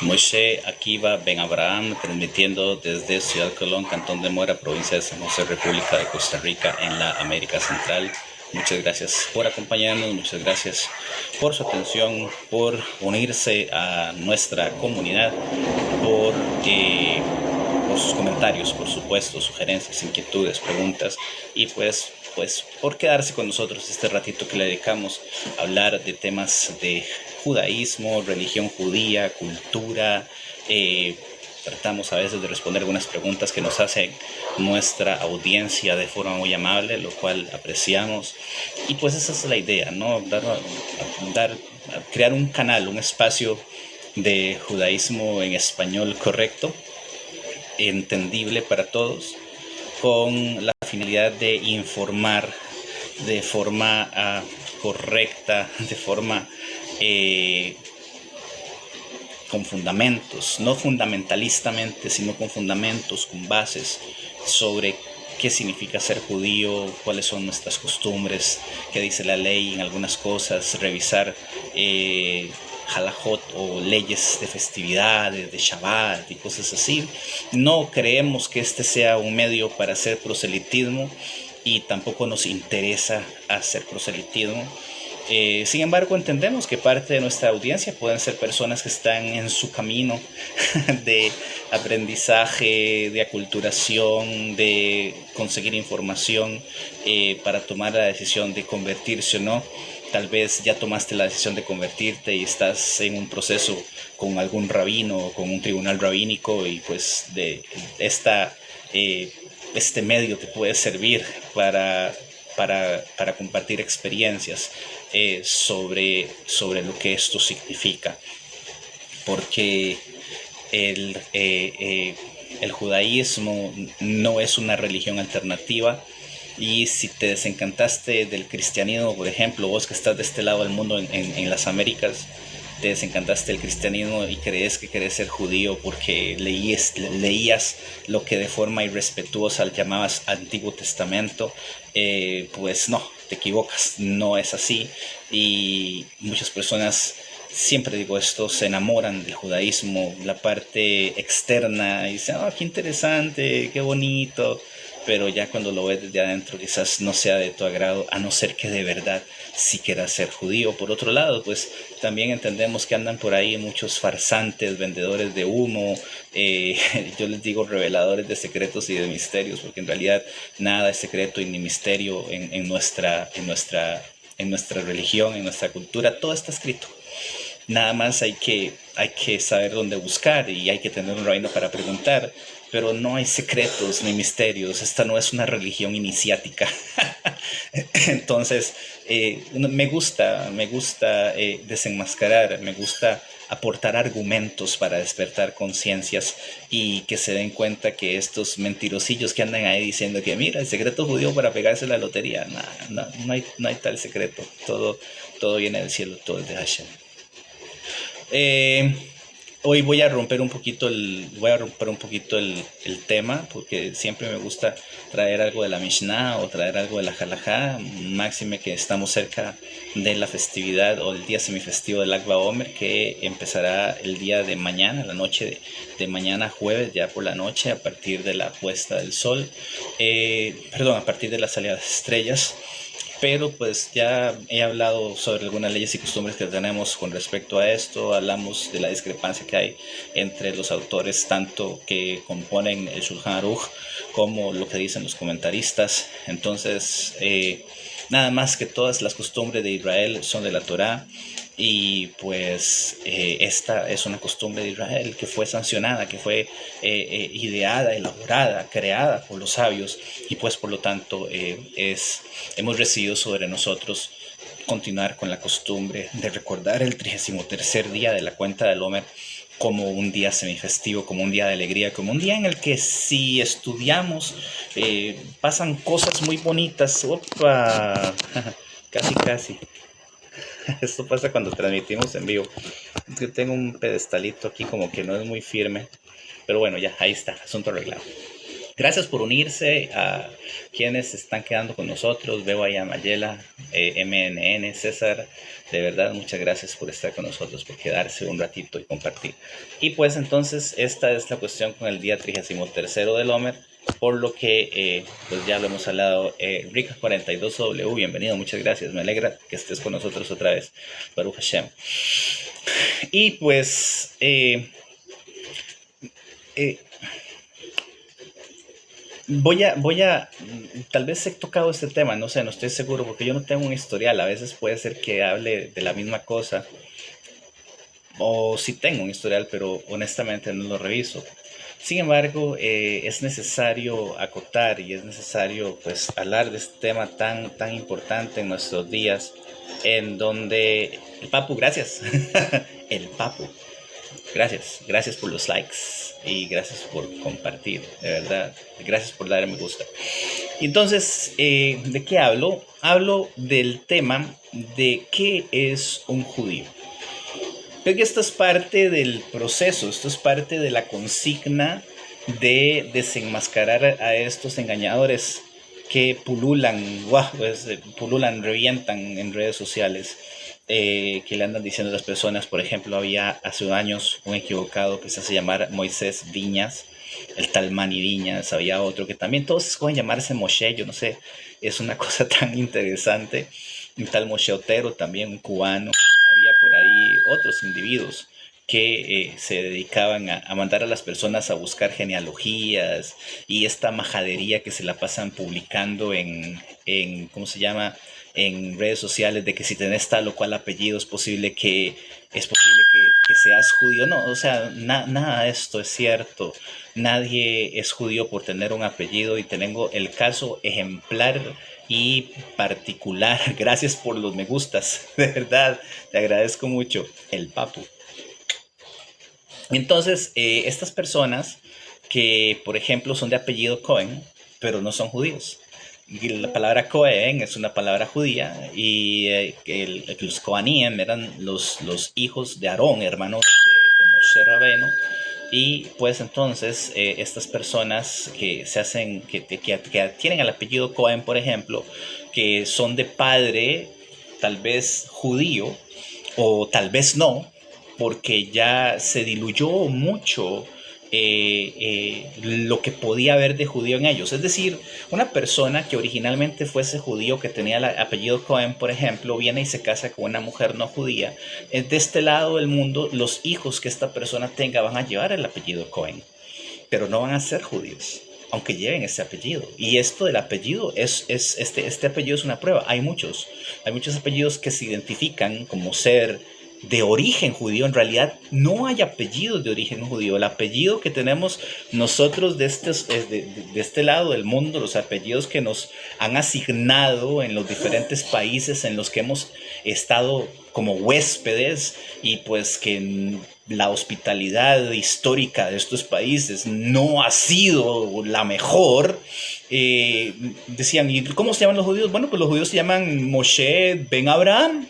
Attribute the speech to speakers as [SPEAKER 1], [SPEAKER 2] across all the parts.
[SPEAKER 1] Moshe Akiva Ben Abraham, transmitiendo desde Ciudad Colón, Cantón de Mora, provincia de San José, República de Costa Rica, en la América Central. Muchas gracias por acompañarnos, muchas gracias por su atención, por unirse a nuestra comunidad, por sus comentarios, por supuesto, sugerencias, inquietudes, preguntas y pues por quedarse con nosotros este ratito que le dedicamos a hablar de temas de judaísmo, religión judía, cultura. Tratamos a veces de responder algunas preguntas que nos hacen nuestra audiencia de forma muy amable, lo cual apreciamos. Y pues esa es la idea, ¿no? Crear un canal, un espacio de judaísmo en español correcto, entendible para todos, con la finalidad de informar de forma correcta, de forma con fundamentos, no fundamentalistamente, sino con fundamentos, con bases sobre qué significa ser judío, cuáles son nuestras costumbres, qué dice la ley en algunas cosas, revisar halajot o leyes de festividades, de Shabbat y cosas así. No creemos que este sea un medio para hacer proselitismo y tampoco nos interesa hacer proselitismo. Sin embargo, entendemos que parte de nuestra audiencia pueden ser personas que están en su camino de aprendizaje, de aculturación, de conseguir información para tomar la decisión de convertirse o no. Tal vez ya tomaste la decisión de convertirte y estás en un proceso con algún rabino o con un tribunal rabínico y pues este medio te puede servir para compartir experiencias sobre lo que esto significa, porque el judaísmo no es una religión alternativa. Y si te desencantaste del cristianismo, por ejemplo, vos que estás de este lado del mundo en las Américas, te desencantaste del cristianismo y crees que querés ser judío porque leías lo que de forma irrespetuosa llamabas Antiguo Testamento, pues no, te equivocas, no es así. Y muchas personas, siempre digo esto, se enamoran del judaísmo, la parte externa, y dicen, qué interesante, qué bonito. Pero ya cuando lo ves desde adentro quizás no sea de tu agrado, a no ser que de verdad sí quieras ser judío. Por otro lado, pues también entendemos que andan por ahí muchos farsantes, vendedores de humo, yo les digo reveladores de secretos y de misterios, porque en realidad nada es secreto y ni misterio en nuestra religión, en nuestra cultura, todo está escrito. Nada más hay que saber dónde buscar y hay que tener un rabino para preguntar, pero no hay secretos ni misterios. Esta no es una religión iniciática. Entonces, me gusta desenmascarar, me gusta aportar argumentos para despertar conciencias y que se den cuenta que estos mentirosillos que andan ahí diciendo que mira, el secreto judío para pegarse la lotería, no hay tal secreto. Todo viene del cielo, todo es de Hashem. Hoy voy a romper un poquito el tema, porque siempre me gusta traer algo de la Mishnah o traer algo de la Halajá, máxime que estamos cerca de la festividad o el día semifestivo del Lag BaOmer, que empezará el día de mañana, la noche de mañana jueves, ya por la noche, a partir de la puesta del sol, a partir de la salida de las estrellas. Pero pues ya he hablado sobre algunas leyes y costumbres que tenemos con respecto a esto. Hablamos de la discrepancia que hay entre los autores, tanto que componen el Shulchan Aruch como lo que dicen los comentaristas. Entonces, nada más que todas las costumbres de Israel son de la Torá. Y pues esta es una costumbre de Israel que fue sancionada, que fue ideada, elaborada, creada por los sabios, y pues por lo tanto hemos recibido sobre nosotros continuar con la costumbre de recordar el 33er día de la cuenta del Omer como un día semifestivo, como un día de alegría, como un día en el que si estudiamos pasan cosas muy bonitas. ¡Opa! Casi. Esto pasa cuando transmitimos en vivo. Yo tengo un pedestalito aquí como que no es muy firme. Pero bueno, ya, ahí está, asunto arreglado. Gracias por unirse a quienes están quedando con nosotros. Veo ahí a Mayela, MNN, César. De verdad, muchas gracias por estar con nosotros, por quedarse un ratito y compartir. Y pues entonces esta es la cuestión con el día 33º del Omer, por lo que pues ya lo hemos hablado. Rica42W, bienvenido, muchas gracias. Me alegra que estés con nosotros otra vez. Baruch Hashem. Y pues... tal vez he tocado este tema, no sé, no estoy seguro, porque yo no tengo un historial. A veces puede ser que hable de la misma cosa, o sí tengo un historial, pero honestamente no lo reviso. Sin embargo, es necesario acotar y es necesario pues hablar de este tema tan importante en nuestros días, en donde el Papu, gracias, el Papu. Gracias por los likes y gracias por compartir, de verdad. Gracias por darle me gusta. Entonces, ¿de qué hablo? Hablo del tema de qué es un judío. Creo que esto es parte del proceso, esto es parte de la consigna de desenmascarar a estos engañadores que pululan, revientan en redes sociales. Que le andan diciendo a las personas. Por ejemplo, había hace años un equivocado que se hace llamar Moisés Viñas, el tal Manny Viñas. Había otro que también todos escogen llamarse Moshe, yo no sé, es una cosa tan interesante. Un tal Moshe Otero también, un cubano. Había por ahí otros individuos que se dedicaban a mandar a las personas a buscar genealogías y esta majadería que se la pasan publicando ¿cómo se llama?, en redes sociales, de que si tenés tal o cual apellido es posible que seas judío. No, o sea, nada de esto es cierto. Nadie es judío por tener un apellido, y tengo el caso ejemplar y particular. Gracias por los me gustas, de verdad, te agradezco mucho, el Papu. Entonces, estas personas que, por ejemplo, son de apellido Cohen, pero no son judíos. Y la palabra Cohen es una palabra judía, y los Coanim eran los hijos de Aarón, hermanos de Moshe Rabbeinu. Y pues entonces estas personas que se hacen, que tienen el apellido Cohen, por ejemplo, que son de padre tal vez judío o tal vez no, porque ya se diluyó mucho lo que podía haber de judío en ellos. Es decir, una persona que originalmente fuese judío, que tenía el apellido Cohen, por ejemplo, viene y se casa con una mujer no judía. De este lado del mundo, los hijos que esta persona tenga van a llevar el apellido Cohen, pero no van a ser judíos, aunque lleven ese apellido. Y esto del apellido, este apellido es una prueba. Hay muchos apellidos que se identifican como ser de origen judío. En realidad no hay apellidos de origen judío. El apellido que tenemos nosotros de este lado del mundo, los apellidos que nos han asignado en los diferentes países en los que hemos estado como huéspedes, y pues que la hospitalidad histórica de estos países no ha sido la mejor. Decían, ¿y cómo se llaman los judíos? Bueno, pues los judíos se llaman Moshe ben Abraham,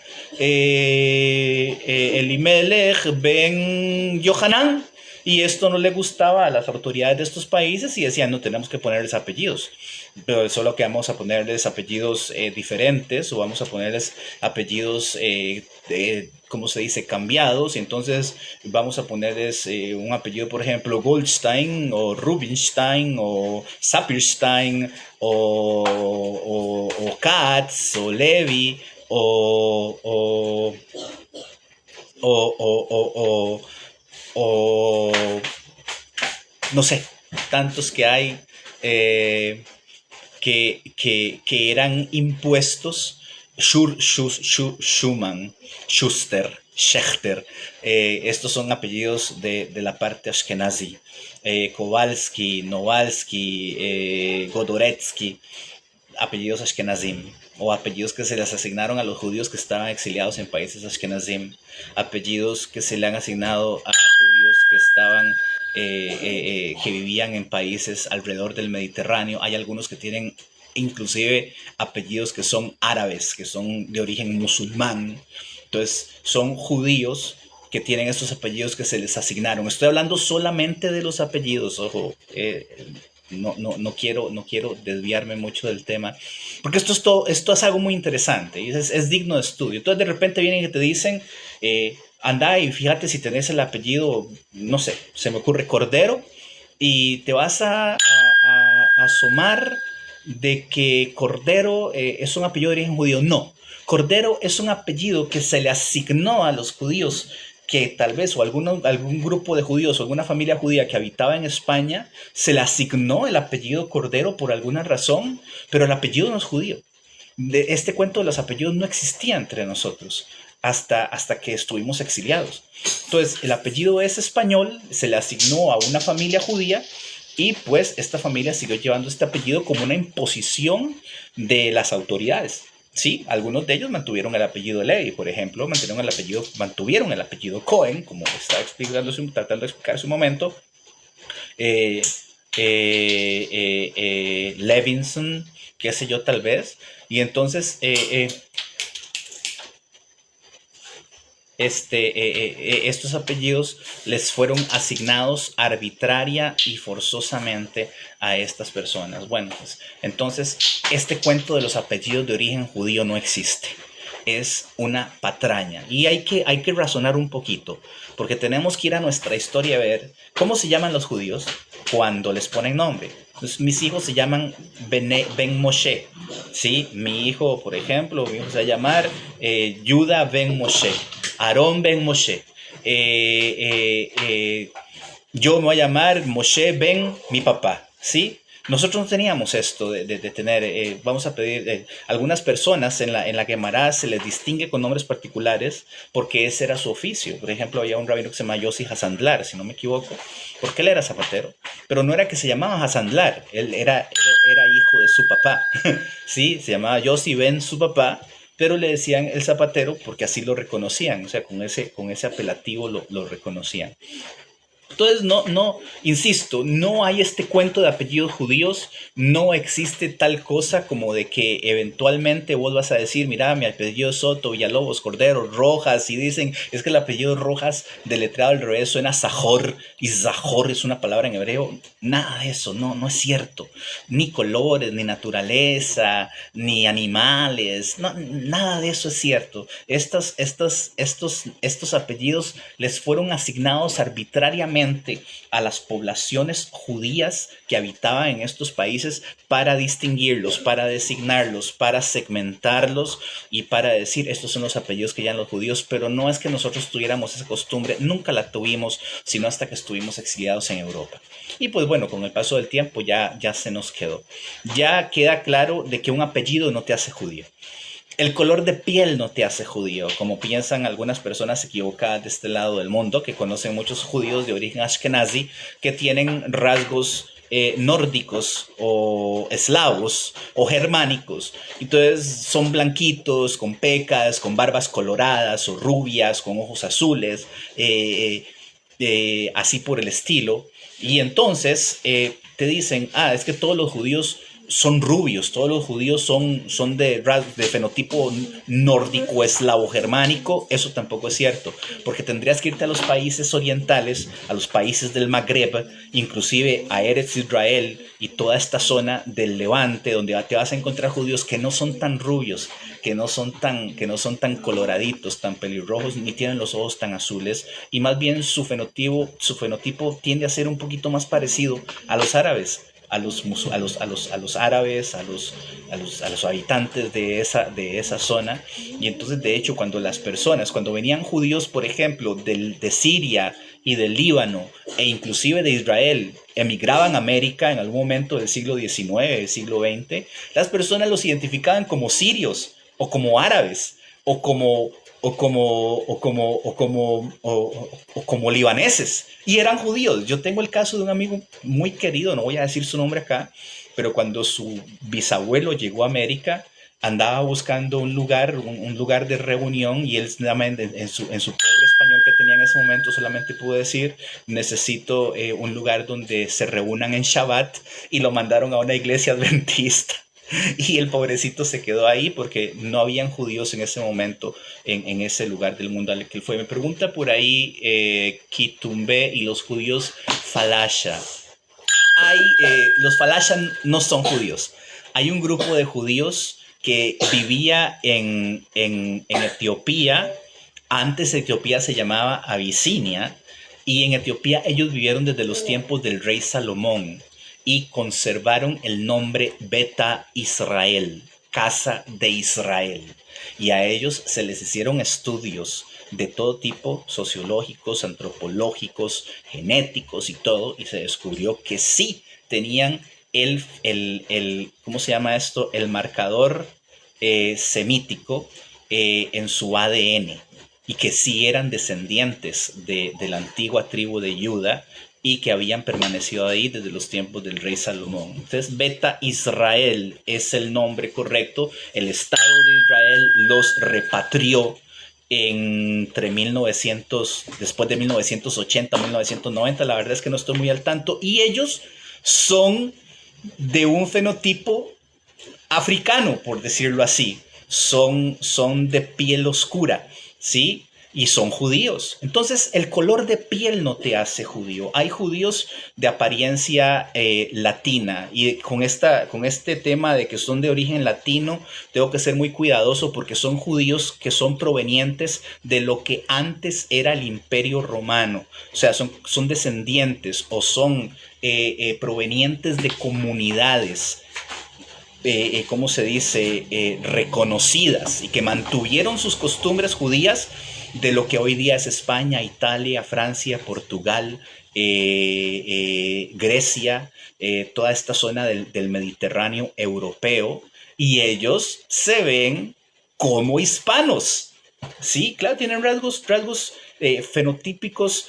[SPEAKER 1] Elimelech ben Yohanan. Y esto no le gustaba a las autoridades de estos países y decían, no, tenemos que ponerles apellidos. Pero solo que vamos a ponerles apellidos diferentes, o vamos a ponerles apellidos, ¿cómo se dice?, cambiados. Y entonces vamos a ponerles un apellido, por ejemplo, Goldstein o Rubinstein o Sapirstein o Katz o Levi o no sé, tantos que hay que eran impuestos. Schumann, Schuster, Schechter. Estos son apellidos de la parte ashkenazi. Kowalski, Nowalski, Godoretsky, apellidos ashkenazim, o apellidos que se les asignaron a los judíos que estaban exiliados en países ashkenazim, apellidos que se le han asignado a judíos que estaban que vivían en países alrededor del Mediterráneo. Hay algunos que tienen inclusive apellidos que son árabes, que son de origen musulmán. Entonces son judíos que tienen estos apellidos que se les asignaron. Estoy hablando solamente de los apellidos, ojo. no quiero desviarme mucho del tema, porque esto es algo muy interesante y es digno de estudio. Entonces de repente vienen y te dicen, anda y fíjate si tenés el apellido, no sé, se me ocurre Cordero, y te vas a asomar de que Cordero es un apellido de origen judío. No, Cordero es un apellido que se le asignó a los judíos que tal vez o algún grupo de judíos o alguna familia judía que habitaba en España se le asignó el apellido Cordero por alguna razón, pero el apellido no es judío. Este cuento de los apellidos no existía entre nosotros hasta que estuvimos exiliados. Entonces, el apellido es español, se le asignó a una familia judía y pues esta familia siguió llevando este apellido como una imposición de las autoridades. Sí, algunos de ellos mantuvieron el apellido Levi, por ejemplo, mantuvieron el apellido Cohen, como estaba tratando de explicar hace un momento, eh, Levinson, qué sé yo, tal vez. Y entonces estos apellidos les fueron asignados arbitraria y forzosamente a estas personas. Bueno, pues entonces este cuento de los apellidos de origen judío no existe. Es una patraña y hay que razonar un poquito, porque tenemos que ir a nuestra historia a ver cómo se llaman los judíos cuando les ponen nombre. Entonces, mis hijos se llaman Ben Moshe. ¿Sí? Mi hijo, por ejemplo, mi hijo se va a llamar Yuda Ben Moshe, Aarón Ben Moshe. Yo me voy a llamar Moshe Ben mi papá. ¿Sí? Nosotros no teníamos esto de tener, vamos a pedir, algunas personas en la Gemara se les distingue con nombres particulares porque ese era su oficio. Por ejemplo, había un rabino que se llama Yossi Hasandlar, si no me equivoco, porque él era zapatero. Pero no era que se llamaba Hasandlar, él era hijo de su papá. Sí, se llamaba Yossi Ben su papá, pero le decían el zapatero porque así lo reconocían, o sea, con ese apelativo lo reconocían. Entonces, insisto, no hay este cuento de apellidos judíos, no existe tal cosa como de que eventualmente vos vas a decir, mira, mi apellido es Soto, Villalobos, Cordero, Rojas, y dicen, es que el apellido Rojas deletreado al revés suena Zahor, y Zahor es una palabra en hebreo. Nada de eso, no es cierto. Ni colores, ni naturaleza, ni animales, nada de eso es cierto. Estos apellidos les fueron asignados arbitrariamente a las poblaciones judías que habitaban en estos países para distinguirlos, para designarlos, para segmentarlos y para decir estos son los apellidos que llevan los judíos, pero no es que nosotros tuviéramos esa costumbre, nunca la tuvimos, sino hasta que estuvimos exiliados en Europa. Y pues bueno, con el paso del tiempo ya se nos quedó. Ya queda claro de que un apellido no te hace judío. El color de piel no te hace judío, como piensan algunas personas equivocadas de este lado del mundo, que conocen muchos judíos de origen ashkenazi, que tienen rasgos nórdicos o eslavos o germánicos. Entonces son blanquitos, con pecas, con barbas coloradas o rubias, con ojos azules, así por el estilo. Y entonces te dicen, es que todos los judíos son rubios, todos los judíos son de fenotipo nórdico, eslavo, germánico. Eso tampoco es cierto, porque tendrías que irte a los países orientales, a los países del Magreb, inclusive a Eretz Israel y toda esta zona del Levante, donde te vas a encontrar judíos que no son tan rubios, que no son tan coloraditos, tan pelirrojos, ni tienen los ojos tan azules, y más bien su fenotipo tiende a ser un poquito más parecido a los árabes, a los árabes, a los habitantes de esa zona. Y entonces, de hecho, cuando venían judíos, por ejemplo, de Siria y del Líbano, e inclusive de Israel, emigraban a América en algún momento del siglo XIX, del siglo XX, las personas los identificaban como sirios, o como árabes, o como libaneses, y eran judíos. Yo tengo el caso de un amigo muy querido, no voy a decir su nombre acá, pero cuando su bisabuelo llegó a América, andaba buscando un lugar de reunión, y él en su pobre español que tenía en ese momento solamente pudo decir, necesito un lugar donde se reúnan en Shabbat, y lo mandaron a una iglesia adventista. Y el pobrecito se quedó ahí porque no habían judíos en ese momento en ese lugar del mundo al que él fue. Me pregunta por ahí Kitumbe y los judíos Falasha. los Falasha no son judíos. Hay un grupo de judíos que vivía en Etiopía. Antes Etiopía se llamaba Abisinia, y en Etiopía ellos vivieron desde los tiempos del rey Salomón y conservaron el nombre Beta Israel, casa de Israel. Y a ellos se les hicieron estudios de todo tipo, sociológicos, antropológicos, genéticos y todo, y se descubrió que sí tenían ¿cómo se llama esto? El marcador semítico en su ADN, y que sí eran descendientes de la antigua tribu de Judá y que habían permanecido ahí desde los tiempos del rey Salomón. Entonces, Beta Israel es el nombre correcto. El Estado de Israel los repatrió entre 1900, después de 1980, 1990, la verdad es que no estoy muy al tanto, y ellos son de un fenotipo africano, por decirlo así. Son de piel oscura, ¿sí? Y son judíos. Entonces, el color de piel no te hace judío. Hay judíos de apariencia latina, y con este tema de que son de origen latino, tengo que ser muy cuidadoso porque son judíos que son provenientes de lo que antes era el Imperio Romano. O sea, son descendientes o son provenientes de comunidades ¿cómo se dice? Reconocidas, y que mantuvieron sus costumbres judías de lo que hoy día es España, Italia, Francia, Portugal, Grecia, toda esta zona del Mediterráneo europeo, y ellos se ven como hispanos. Sí, claro, tienen rasgos fenotípicos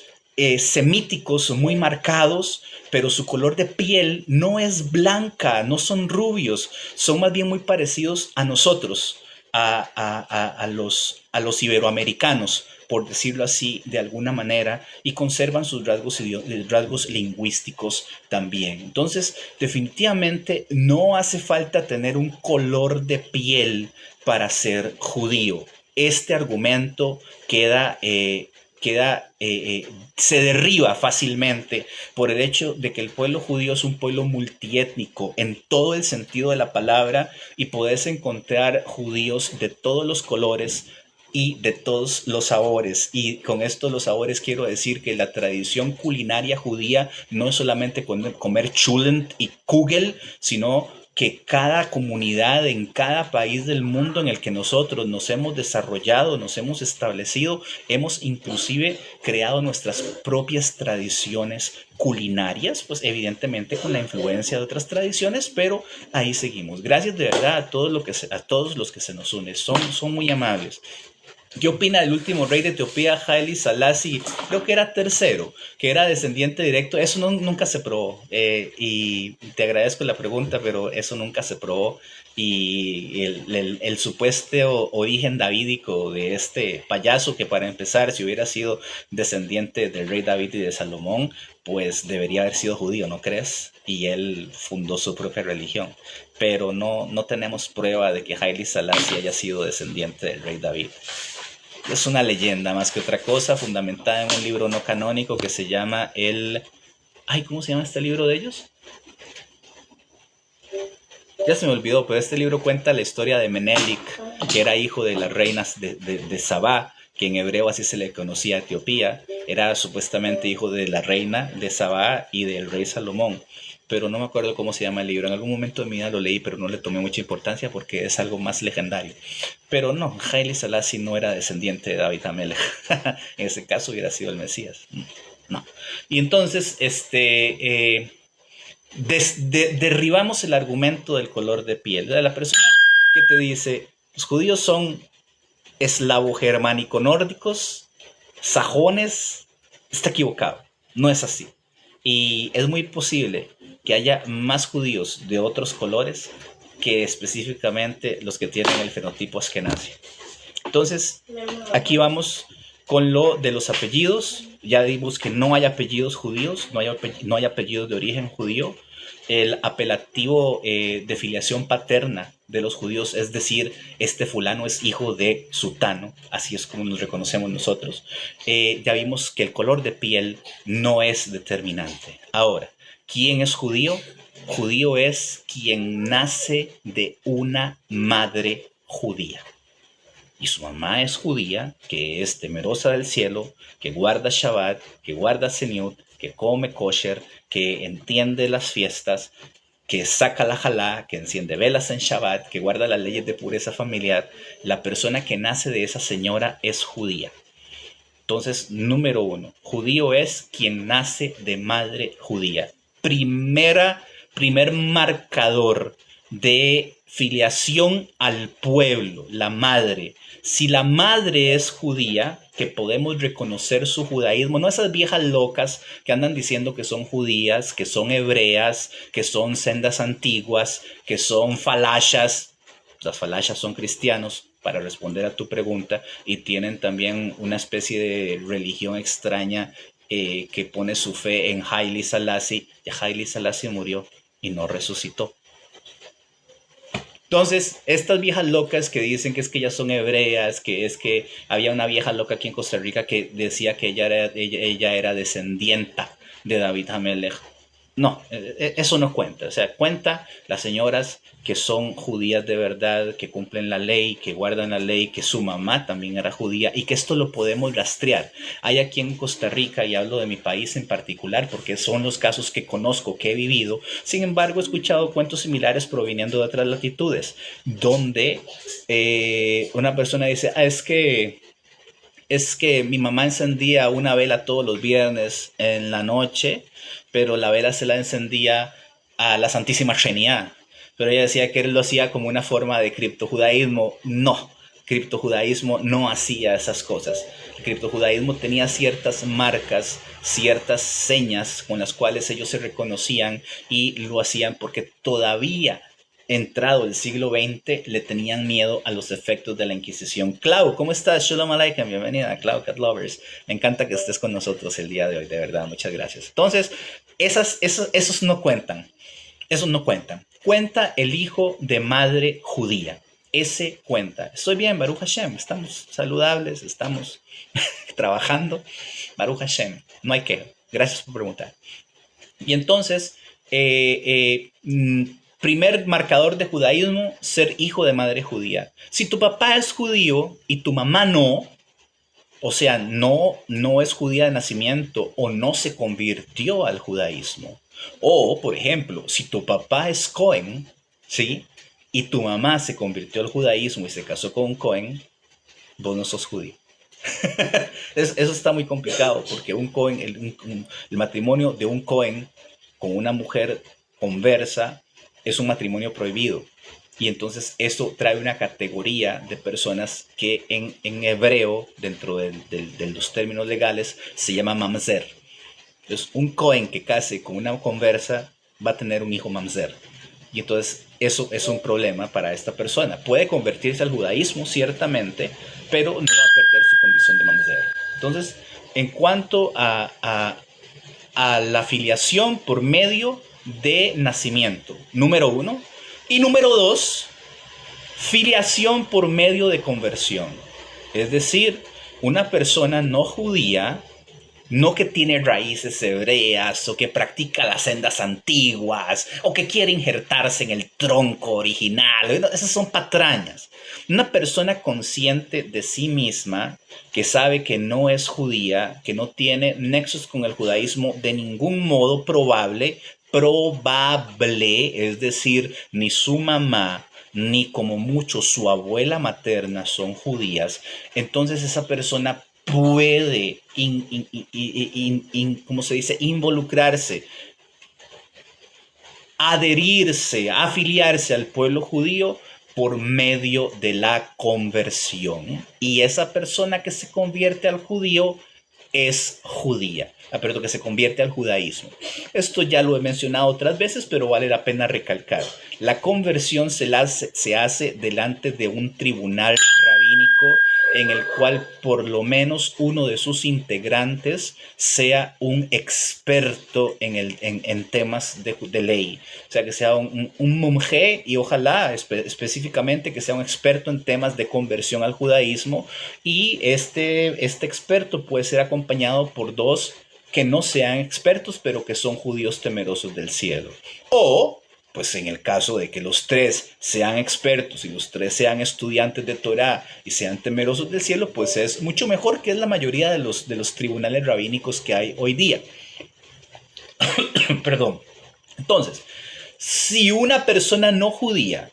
[SPEAKER 1] semíticos muy marcados, pero su color de piel no es blanca, no son rubios, son más bien muy parecidos a nosotros, a los iberoamericanos, por decirlo así de alguna manera, y conservan sus rasgos lingüísticos también. Entonces, definitivamente no hace falta tener un color de piel para ser judío. Este argumento se derriba fácilmente por el hecho de que el pueblo judío es un pueblo multiétnico en todo el sentido de la palabra, y puedes encontrar judíos de todos los colores y de todos los sabores. Y con esto los sabores quiero decir que la tradición culinaria judía no es solamente comer chulent y kugel, sino que cada comunidad en cada país del mundo en el que nosotros nos hemos desarrollado, nos hemos establecido, hemos inclusive creado nuestras propias tradiciones culinarias, pues evidentemente con la influencia de otras tradiciones, pero ahí seguimos. Gracias de verdad a todos los que se nos unen, son muy amables. ¿Qué opina del último rey de Etiopía, Haile Selassie? Creo que era tercero, que era descendiente directo. Eso nunca se probó. Y te agradezco la pregunta, pero eso nunca se probó. Y el supuesto origen davídico de este payaso, que para empezar, si hubiera sido descendiente del rey David y de Salomón, pues debería haber sido judío, ¿no crees? Y él fundó su propia religión. Pero no tenemos prueba de que Haile Selassie haya sido descendiente del rey David. Es una leyenda más que otra cosa, fundamentada en un libro no canónico que se llama ¿cómo se llama este libro de ellos? Ya se me olvidó, pero este libro cuenta la historia de Menelik, que era hijo de las reinas de Sabá, que en hebreo así se le conocía a Etiopía. Era supuestamente hijo de la reina de Sabá y del rey Salomón, pero no me acuerdo cómo se llama el libro. En algún momento de mi vida lo leí, pero no le tomé mucha importancia porque es algo más legendario. Pero no, Haile Selassie no era descendiente de David Amelech. En ese caso hubiera sido el Mesías. No. Y entonces, derribamos el argumento del color de piel. La persona que te dice, los judíos son eslavo-germánico-nórdicos, sajones, está equivocado. No es así. Y es muy posible que haya más judíos de otros colores que específicamente los que tienen el fenotipo askenazi. Entonces, aquí vamos con lo de los apellidos. Ya vimos que no hay apellidos judíos, no hay apellidos de origen judío. El apelativo de filiación paterna de los judíos, es decir, este fulano es hijo de sutano, así es como nos reconocemos nosotros. Ya vimos que el color de piel no es determinante. Ahora, ¿Quién es judío? Judío es quien nace de una madre judía. Y su mamá es judía, que es temerosa del cielo, que guarda Shabbat, que guarda Seniut, que come kosher, que entiende las fiestas, que saca la jalá, que enciende velas en Shabbat, que guarda las leyes de pureza familiar. La persona que nace de esa señora es judía. Entonces, número uno, judío es quien nace de madre judía. Primer marcador de filiación al pueblo, la madre. Si la madre es judía, que podemos reconocer su judaísmo, no esas viejas locas que andan diciendo que son judías, que son hebreas, que son sendas antiguas, que son falashas. Las falashas son cristianos, para responder a tu pregunta, y tienen también una especie de religión extraña que pone su fe en Haile Selassie. Y Haile Selassie murió y no resucitó. Entonces, estas viejas locas que dicen que es que ellas son hebreas, que es que había una vieja loca aquí en Costa Rica que decía que ella era descendienta de David Hamelech. No, eso no cuenta. O sea, cuenta las señoras que son judías de verdad, que cumplen la ley, que guardan la ley, que su mamá también era judía y que esto lo podemos rastrear. Hay aquí en Costa Rica, y hablo de mi país en particular porque son los casos que conozco, que he vivido. Sin embargo, he escuchado cuentos similares proviniendo de otras latitudes, donde una persona dice, es que mi mamá encendía una vela todos los viernes en la noche, pero la vela se la encendía a la Santísima Trinidad. Pero ella decía que él lo hacía como una forma de criptojudaísmo. No, criptojudaísmo no hacía esas cosas. El criptojudaísmo tenía ciertas marcas, ciertas señas con las cuales ellos se reconocían, y lo hacían porque todavía, entrado el siglo XX, le tenían miedo a los efectos de la Inquisición. Clau, ¿cómo estás? Shalom Aleichem, bienvenida, Clau Cat Lovers. Me encanta que estés con nosotros el día de hoy, de verdad, muchas gracias. Entonces, esos no cuentan, esos no cuentan. Cuenta el hijo de madre judía, ese cuenta. Estoy bien, Baruch Hashem, estamos saludables, estamos trabajando, Baruch Hashem, no hay queja. Gracias por preguntar. Y entonces, primer marcador de judaísmo, ser hijo de madre judía. Si tu papá es judío y tu mamá no, o sea, no es judía de nacimiento o no se convirtió al judaísmo. O, por ejemplo, si tu papá es Cohen, ¿sí? Y tu mamá se convirtió al judaísmo y se casó con un Cohen, vos no sos judío. Eso está muy complicado porque un Cohen, el matrimonio de un Cohen con una mujer conversa es un matrimonio prohibido. Y entonces eso trae una categoría de personas que en hebreo, dentro de los términos legales, se llama mamzer. Entonces, un Cohen que case con una conversa va a tener un hijo mamzer. Y entonces eso es un problema para esta persona. Puede convertirse al judaísmo, ciertamente, pero no va a perder su condición de mamzer. Entonces, en cuanto a la filiación por medio de nacimiento, número uno. Y número dos, filiación por medio de conversión. Es decir, una persona no judía, no que tiene raíces hebreas o que practica las sendas antiguas o que quiere injertarse en el tronco original. Esas son patrañas. Una persona consciente de sí misma, que sabe que no es judía, que no tiene nexos con el judaísmo de ningún modo probable, es decir, ni su mamá ni como mucho su abuela materna son judías, entonces esa persona puede, ¿cómo se dice?, involucrarse, adherirse, afiliarse al pueblo judío por medio de la conversión. Y esa persona que se convierte al judío es judía, perdón, que se convierte al judaísmo. Esto ya lo he mencionado otras veces, pero vale la pena recalcar. La conversión se hace delante de un tribunal rabínico en el cual por lo menos uno de sus integrantes sea un experto en temas de ley. O sea, que sea un mumjé, y ojalá específicamente que sea un experto en temas de conversión al judaísmo. Y este experto puede ser acompañado por dos que no sean expertos, pero que son judíos temerosos del cielo. O, pues en el caso de que los tres sean expertos y los tres sean estudiantes de Torá y sean temerosos del cielo, pues es mucho mejor, que es la mayoría de los tribunales rabínicos que hay hoy día. Perdón. Entonces, si una persona no judía,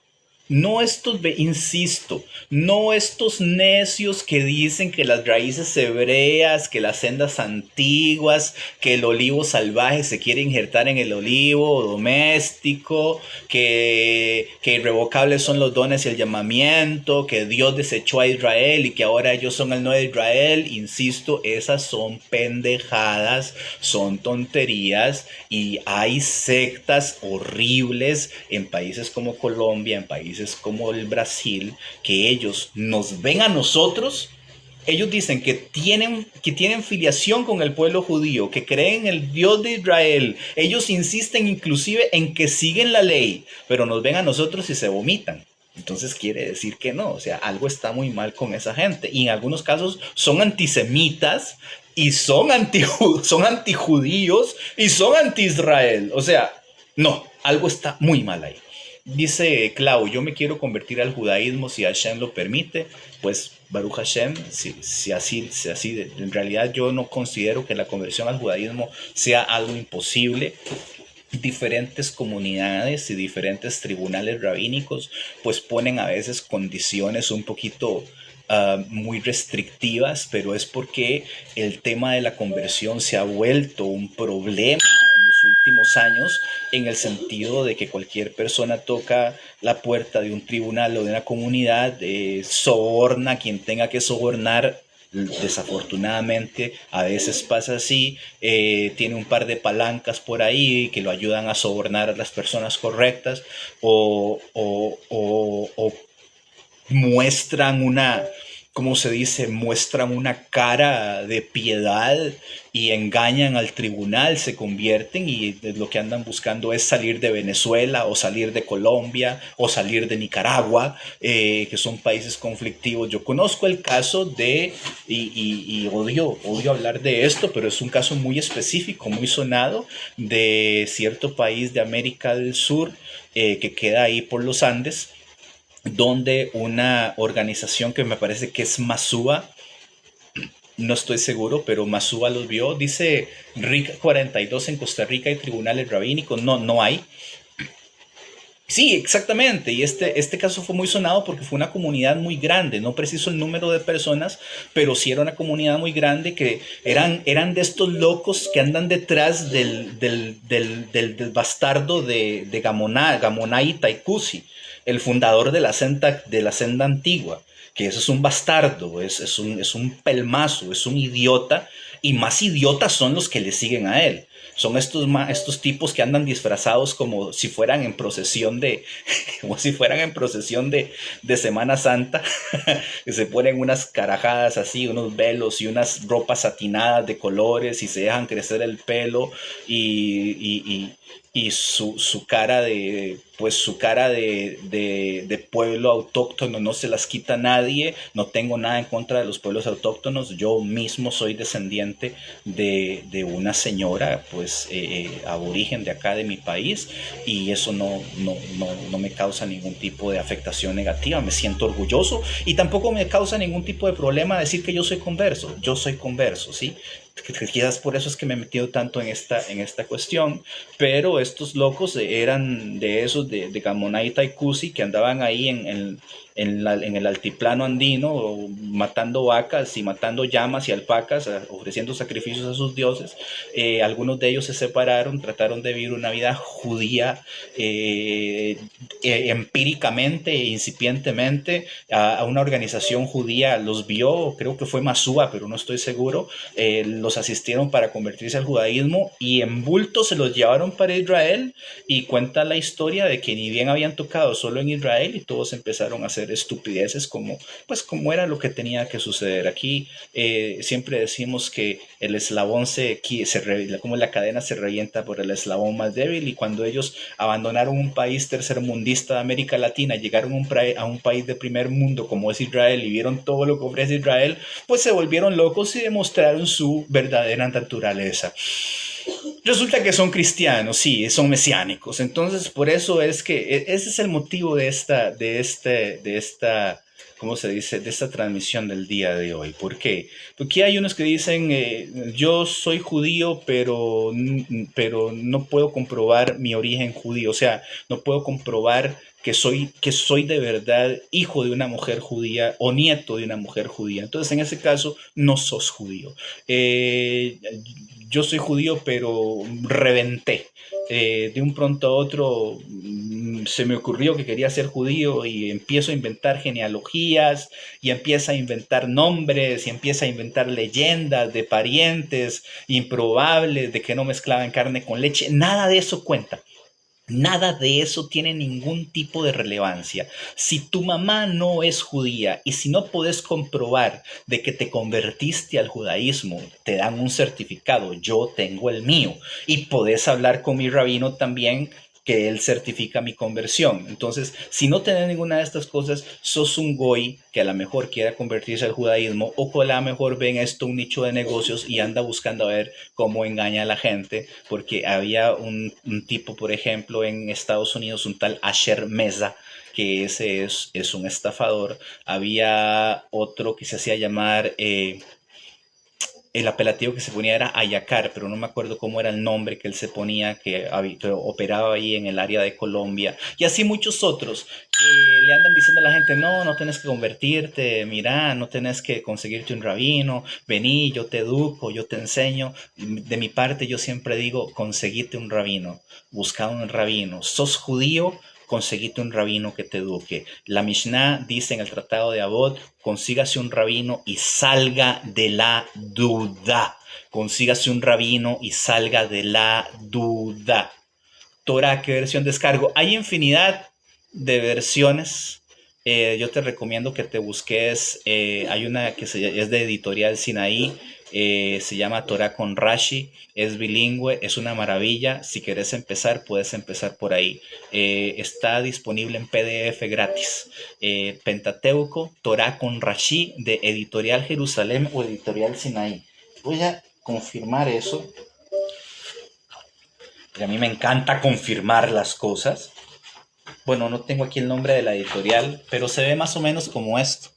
[SPEAKER 1] no estos, insisto, no estos necios que dicen que las raíces hebreas, que las sendas antiguas, que el olivo salvaje se quiere injertar en el olivo doméstico, que irrevocables son los dones y el llamamiento, que Dios desechó a Israel y que ahora ellos son el nuevo Israel, insisto, esas son pendejadas, son tonterías, y hay sectas horribles en países como Colombia, en países como el Brasil, que ellos nos ven a nosotros. Ellos dicen que tienen filiación con el pueblo judío, que creen en el Dios de Israel. Ellos insisten inclusive en que siguen la ley, pero nos ven a nosotros y se vomitan. Entonces quiere decir que no, o sea, algo está muy mal con esa gente. Y en algunos casos son antisemitas y son antijudíos y son anti-Israel. O sea, no, algo está muy mal ahí. Dice Clau, yo me quiero convertir al judaísmo si Hashem lo permite. Pues Baruch Hashem, si así, en realidad yo no considero que la conversión al judaísmo sea algo imposible. Diferentes comunidades y diferentes tribunales rabínicos pues ponen a veces condiciones un poquito muy restrictivas, pero es porque el tema de la conversión se ha vuelto un problema en los últimos años, en el sentido de que cualquier persona toca la puerta de un tribunal o de una comunidad, soborna a quien tenga que sobornar. Desafortunadamente a veces pasa así, tiene un par de palancas por ahí que lo ayudan a sobornar a las personas correctas, o muestran una, ¿cómo se dice? Muestran una cara de piedad y engañan al tribunal, se convierten, y lo que andan buscando es salir de Venezuela o salir de Colombia o salir de Nicaragua, que son países conflictivos. Yo conozco el caso de, y odio hablar de esto, pero es un caso muy específico, muy sonado, de cierto país de América del Sur, que queda ahí por los Andes, donde una organización que me parece que es Masúa, no estoy seguro, pero Masúa los vio. Dice RIC 42, en Costa Rica hay tribunales rabínicos. No hay. Sí, exactamente. Y este caso fue muy sonado porque fue una comunidad muy grande. No preciso el número de personas, pero sí era una comunidad muy grande, que eran de estos locos que andan detrás del bastardo de Gamonay Taikusi, el fundador de la senda antigua, que eso es un bastardo, es un pelmazo, es un idiota, y más idiotas son los que le siguen a él. Son estos tipos que andan disfrazados como si fueran en procesión de Semana Santa, que se ponen unas carajadas así, unos velos y unas ropas satinadas de colores, y se dejan crecer el pelo, y su cara de pueblo autóctono no se las quita nadie. No tengo nada en contra de los pueblos autóctonos. Yo mismo soy descendiente de una señora pues aborigen de acá de mi país, y eso no me causa ningún tipo de afectación negativa. Me siento orgulloso, y tampoco me causa ningún tipo de problema decir que yo soy converso. Yo soy converso, ¿sí? Quizás por eso es que me he metido tanto en esta cuestión. Pero estos locos eran de esos de Gamonay y Taikusi, que andaban ahí en el altiplano andino, matando vacas y matando llamas y alpacas, ofreciendo sacrificios a sus dioses. Algunos de ellos se separaron, trataron de vivir una vida judía empíricamente e incipientemente. A una organización judía los vio, creo que fue Masúa, pero no estoy seguro. Los asistieron para convertirse al judaísmo, y en bulto se los llevaron para Israel, y cuenta la historia de que ni bien habían tocado solo en Israel y todos empezaron a hacer estupideces como era lo que tenía que suceder. Aquí siempre decimos que el eslabón como la cadena se revienta por el eslabón más débil, y cuando ellos abandonaron un país tercermundista de América Latina, llegaron a un país de primer mundo como es Israel, y vieron todo lo que ofrece Israel, pues se volvieron locos y demostraron su verdadera naturaleza. Resulta que son cristianos, sí, son mesiánicos. Entonces, por eso es que ese es el motivo de esta, ¿cómo se dice? De esta transmisión del día de hoy. ¿Por qué? Porque hay unos que dicen, yo soy judío, pero no puedo comprobar mi origen judío. O sea, no puedo comprobar que soy de verdad hijo de una mujer judía o nieto de una mujer judía. Entonces, en ese caso, no sos judío. Eh, yo soy judío, pero reventé. De un pronto a otro se me ocurrió que quería ser judío y empiezo a inventar genealogías y empiezo a inventar nombres y empiezo a inventar leyendas de parientes improbables, de que no mezclaban carne con leche. Nada de eso cuenta. Nada de eso tiene ningún tipo de relevancia. Si tu mamá no es judía y si no puedes comprobar de que te convertiste al judaísmo, te dan un certificado, yo tengo el mío, y podés hablar con mi rabino también, que él certifica mi conversión. Entonces, si no tenés ninguna de estas cosas, sos un goy que a lo mejor quiera convertirse al judaísmo, o que a lo mejor ven esto un nicho de negocios y anda buscando a ver cómo engaña a la gente, porque había un tipo, por ejemplo, en Estados Unidos, un tal Asher Meza, que ese es un estafador. Había otro que se hacía llamar... el apelativo que se ponía era Ayacar, pero no me acuerdo cómo era el nombre que él se ponía, que operaba ahí en el área de Colombia. Y así muchos otros que le andan diciendo a la gente, no, no tenés que convertirte, mira, no tenés que conseguirte un rabino, vení, yo te educo, yo te enseño. De mi parte yo siempre digo, conseguite un rabino, busca un rabino. ¿Sos judío? Conseguite un rabino que te eduque. La Mishnah dice en el Tratado de Avot, consígase un rabino y salga de la duda. Consígase un rabino y salga de la duda. Torah, ¿qué versión descargo? Hay infinidad de versiones. Yo te recomiendo que te busques, hay una que es de Editorial Sinaí, se llama Torah con Rashi, es bilingüe, es una maravilla. Si quieres empezar, puedes empezar por ahí. Está disponible en PDF gratis. Pentateuco, Torah con Rashi, de Editorial Jerusalén o Editorial Sinaí. Voy a confirmar eso. Y a mí me encanta confirmar las cosas. Bueno, no tengo aquí el nombre de la editorial, pero se ve más o menos como esto.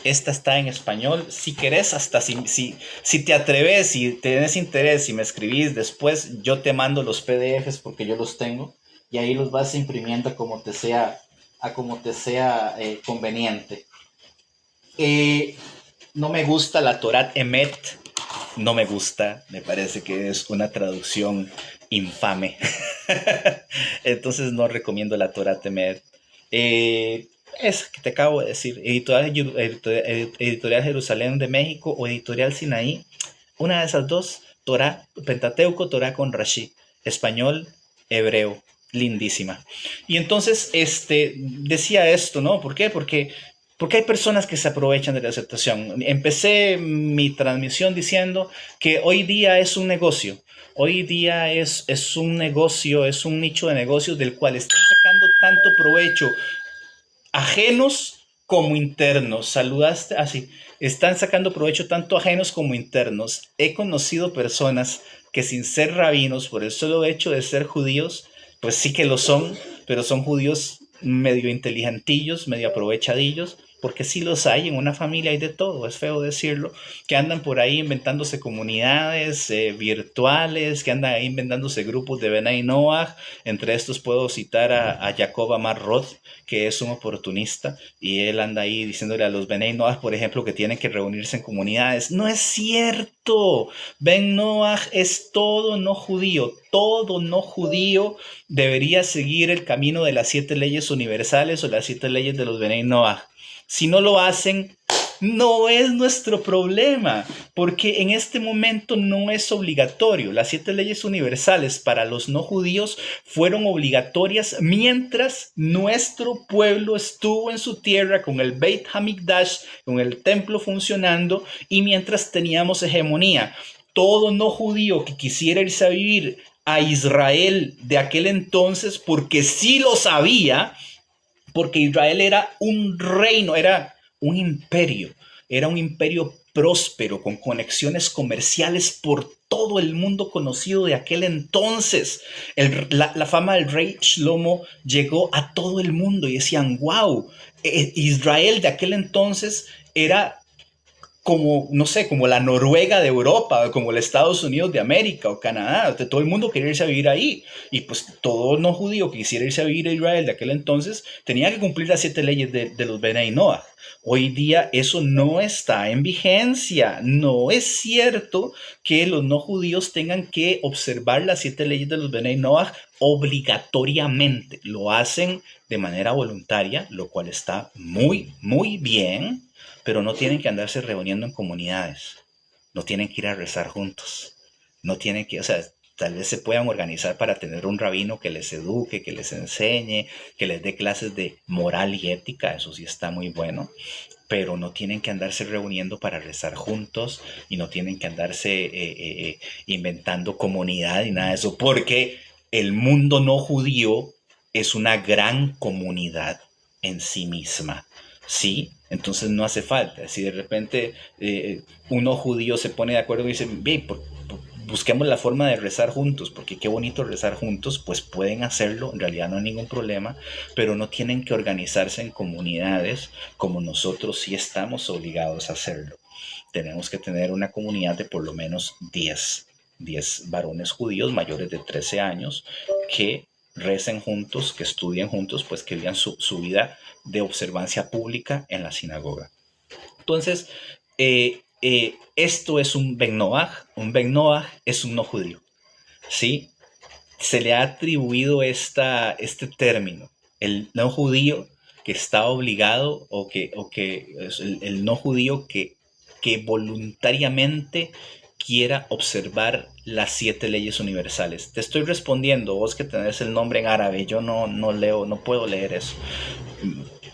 [SPEAKER 1] Esta está en español. Si querés, hasta si te atreves, si tenés interés, si me escribís después, yo te mando los PDFs porque yo los tengo. Y ahí los vas imprimiendo a como te sea conveniente. No me gusta la Torat Emet. No me gusta. Me parece que es una traducción infame. Entonces no recomiendo la Torat Emet. Esa que te acabo de decir, Editorial Jerusalén de México o Editorial Sinaí, una de esas dos, Torah, Pentateuco, Torah con Rashi, español, hebreo, lindísima. Y entonces, decía esto, ¿no? ¿Por qué? Porque hay personas que se aprovechan de la aceptación. Empecé mi transmisión diciendo que hoy día es un negocio. Hoy día es un negocio, es un nicho de negocios del cual están sacando tanto provecho ajenos como internos. Saludaste así. Están sacando provecho tanto ajenos como internos. He conocido personas que sin ser rabinos, por el solo hecho de ser judíos, pues sí que lo son, pero son judíos medio inteligentillos, medio aprovechadillos, porque sí los hay, en una familia hay de todo, es feo decirlo, que andan por ahí inventándose comunidades virtuales, que andan ahí inventándose grupos de Benay Noah. Entre estos puedo citar a Jacob Amar Roth, que es un oportunista, y él anda ahí diciéndole a los Benay Noah, por ejemplo, que tienen que reunirse en comunidades. No es cierto. Ben Noah es todo no judío. Todo no judío debería seguir el camino de las 7 leyes universales o las 7 leyes de los Benay Noah. Si no lo hacen, no es nuestro problema, porque en este momento no es obligatorio. Las 7 leyes universales para los no judíos fueron obligatorias mientras nuestro pueblo estuvo en su tierra con el Beit Hamikdash, con el templo funcionando, y mientras teníamos hegemonía. Todo no judío que quisiera irse a vivir a Israel de aquel entonces, porque sí lo sabía, porque Israel era un reino, era un imperio. era un imperio próspero con conexiones comerciales por todo el mundo conocido de aquel entonces. La fama del rey Shlomo llegó a todo el mundo y decían, wow, Israel de aquel entonces era como, no sé, como la Noruega de Europa, como el Estados Unidos de América o Canadá. Todo el mundo quería irse a vivir ahí. Y pues todo no judío que quisiera irse a vivir a Israel de aquel entonces tenía que cumplir las 7 leyes de los Benei Noach. Hoy día eso no está en vigencia. No es cierto que los no judíos tengan que observar las 7 leyes de los Benei Noach obligatoriamente. Lo hacen de manera voluntaria, lo cual está muy, muy bien, pero no tienen que andarse reuniendo en comunidades, no tienen que ir a rezar juntos, no tienen que, o sea, tal vez se puedan organizar para tener un rabino que les eduque, que les enseñe, que les dé clases de moral y ética, eso sí está muy bueno, pero no tienen que andarse reuniendo para rezar juntos y no tienen que andarse inventando comunidad y nada de eso, porque el mundo no judío es una gran comunidad en sí misma, ¿sí? Entonces no hace falta. Si de repente uno judío se pone de acuerdo y dice, bien, busquemos la forma de rezar juntos, porque qué bonito rezar juntos, pues pueden hacerlo, en realidad no hay ningún problema, pero no tienen que organizarse en comunidades como nosotros sí estamos obligados a hacerlo. Tenemos que tener una comunidad de por lo menos 10 varones judíos mayores de 13 años que recen juntos, que estudien juntos, pues que vivan su vida de observancia pública en la sinagoga. Entonces, esto es un Ben Noach. Un Ben Noach es un no judío, ¿sí? Se le ha atribuido este término, el no judío que está obligado o que es el no judío que voluntariamente quiera observar las 7 leyes universales. Te estoy respondiendo, vos que tenés el nombre en árabe, yo no leo, no puedo leer eso,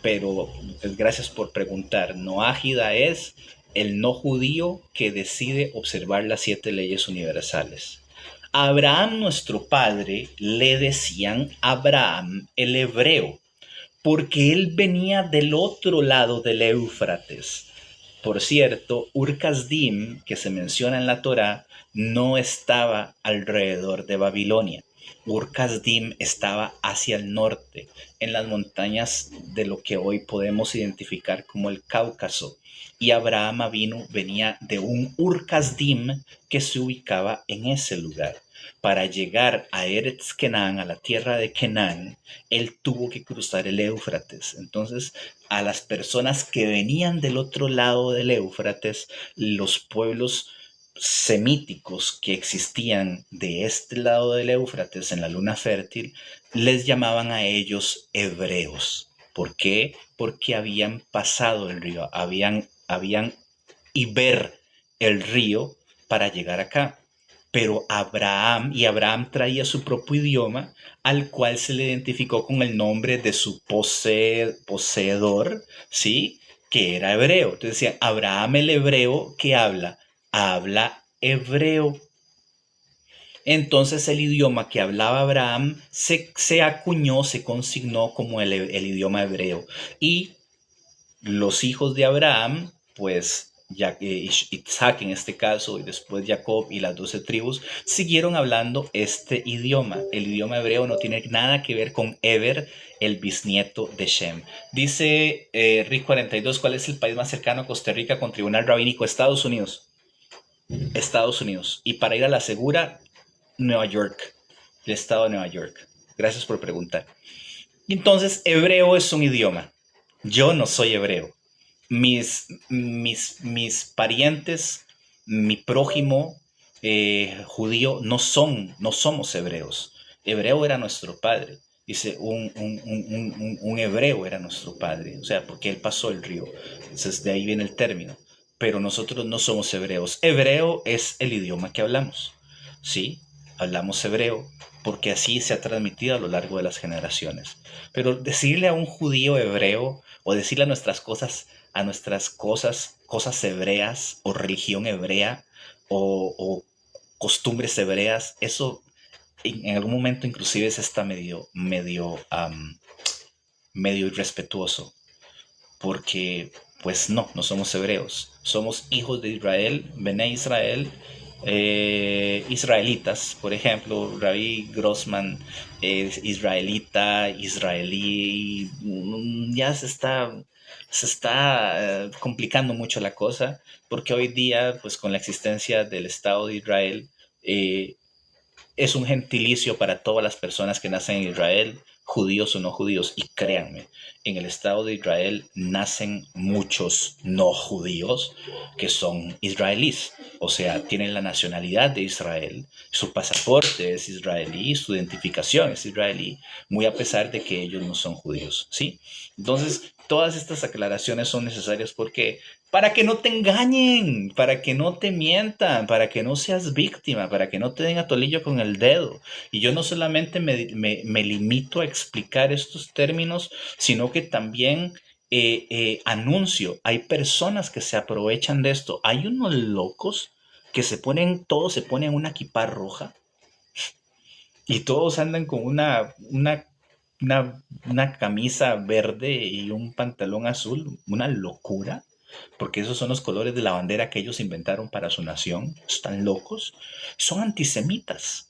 [SPEAKER 1] pero gracias por preguntar. Noágida es el no judío que decide observar las 7 leyes universales. A Abraham, nuestro padre, le decían Abraham el hebreo, porque él venía del otro lado del Éufrates. Por cierto, Ur-Kasdim, que se menciona en la Torá, no estaba alrededor de Babilonia. Ur-Kasdim estaba hacia el norte, en las montañas de lo que hoy podemos identificar como el Cáucaso. Y Abraham Avinu venía de un Ur-Kasdim que se ubicaba en ese lugar. Para llegar a Eretz Kenán, a la tierra de Kenán, él tuvo que cruzar el Éufrates. Entonces, a las personas que venían del otro lado del Éufrates, los pueblos semíticos que existían de este lado del Éufrates en la luna fértil, les llamaban a ellos hebreos. ¿Por qué? Porque habían pasado el río, habían Iber el río para llegar acá. Pero Abraham traía su propio idioma, al cual se le identificó con el nombre de su poseedor, ¿sí? Que era hebreo. Entonces decían, Abraham el hebreo, ¿qué habla hebreo. Entonces el idioma que hablaba Abraham se acuñó, se consignó como el idioma hebreo. Y los hijos de Abraham, pues Isaac en este caso, y después Jacob y las 12 tribus, siguieron hablando este idioma. El idioma hebreo no tiene nada que ver con Eber, el bisnieto de Shem. Dice Rick 42, ¿cuál es el país más cercano a Costa Rica con tribunal rabínico? Estados Unidos. Estados Unidos. Y para ir a la segura, Nueva York. El estado de Nueva York. Gracias por preguntar. Y entonces, hebreo es un idioma. Yo no soy hebreo. Mis parientes, mi prójimo judío no somos hebreos. Hebreo era nuestro padre. Dice, un hebreo era nuestro padre. O sea, porque él pasó el río. Entonces, de ahí viene el término. Pero nosotros no somos hebreos. Hebreo es el idioma que hablamos. Sí, hablamos hebreo porque así se ha transmitido a lo largo de las generaciones. Pero decirle a un judío hebreo o decirle a nuestras cosas, cosas hebreas o religión hebrea o costumbres hebreas, eso en algún momento inclusive se está medio irrespetuoso, porque Pues no, no somos hebreos. Somos hijos de Israel, Bené Israel, israelitas. Por ejemplo, Rabbi Grossman es israelita, israelí. Ya se está complicando mucho la cosa, porque hoy día, pues con la existencia del Estado de Israel, eh, es un gentilicio para todas las personas que nacen en Israel, judíos o no judíos. Y créanme, en el Estado de Israel nacen muchos no judíos que son israelíes. O sea, tienen la nacionalidad de Israel, su pasaporte es israelí, su identificación es israelí, muy a pesar de que ellos no son judíos, ¿sí? Entonces, todas estas aclaraciones son necesarias porque para que no te engañen, para que no te mientan, para que no seas víctima, para que no te den a tolillo con el dedo. Y yo no solamente me limito a explicar estos términos, sino que también anuncio, hay personas que se aprovechan de esto. Hay unos locos que todos se ponen una equipa roja y todos andan con una camisa verde y un pantalón azul, una locura, porque esos son los colores de la bandera que ellos inventaron para su nación. Están locos, son antisemitas.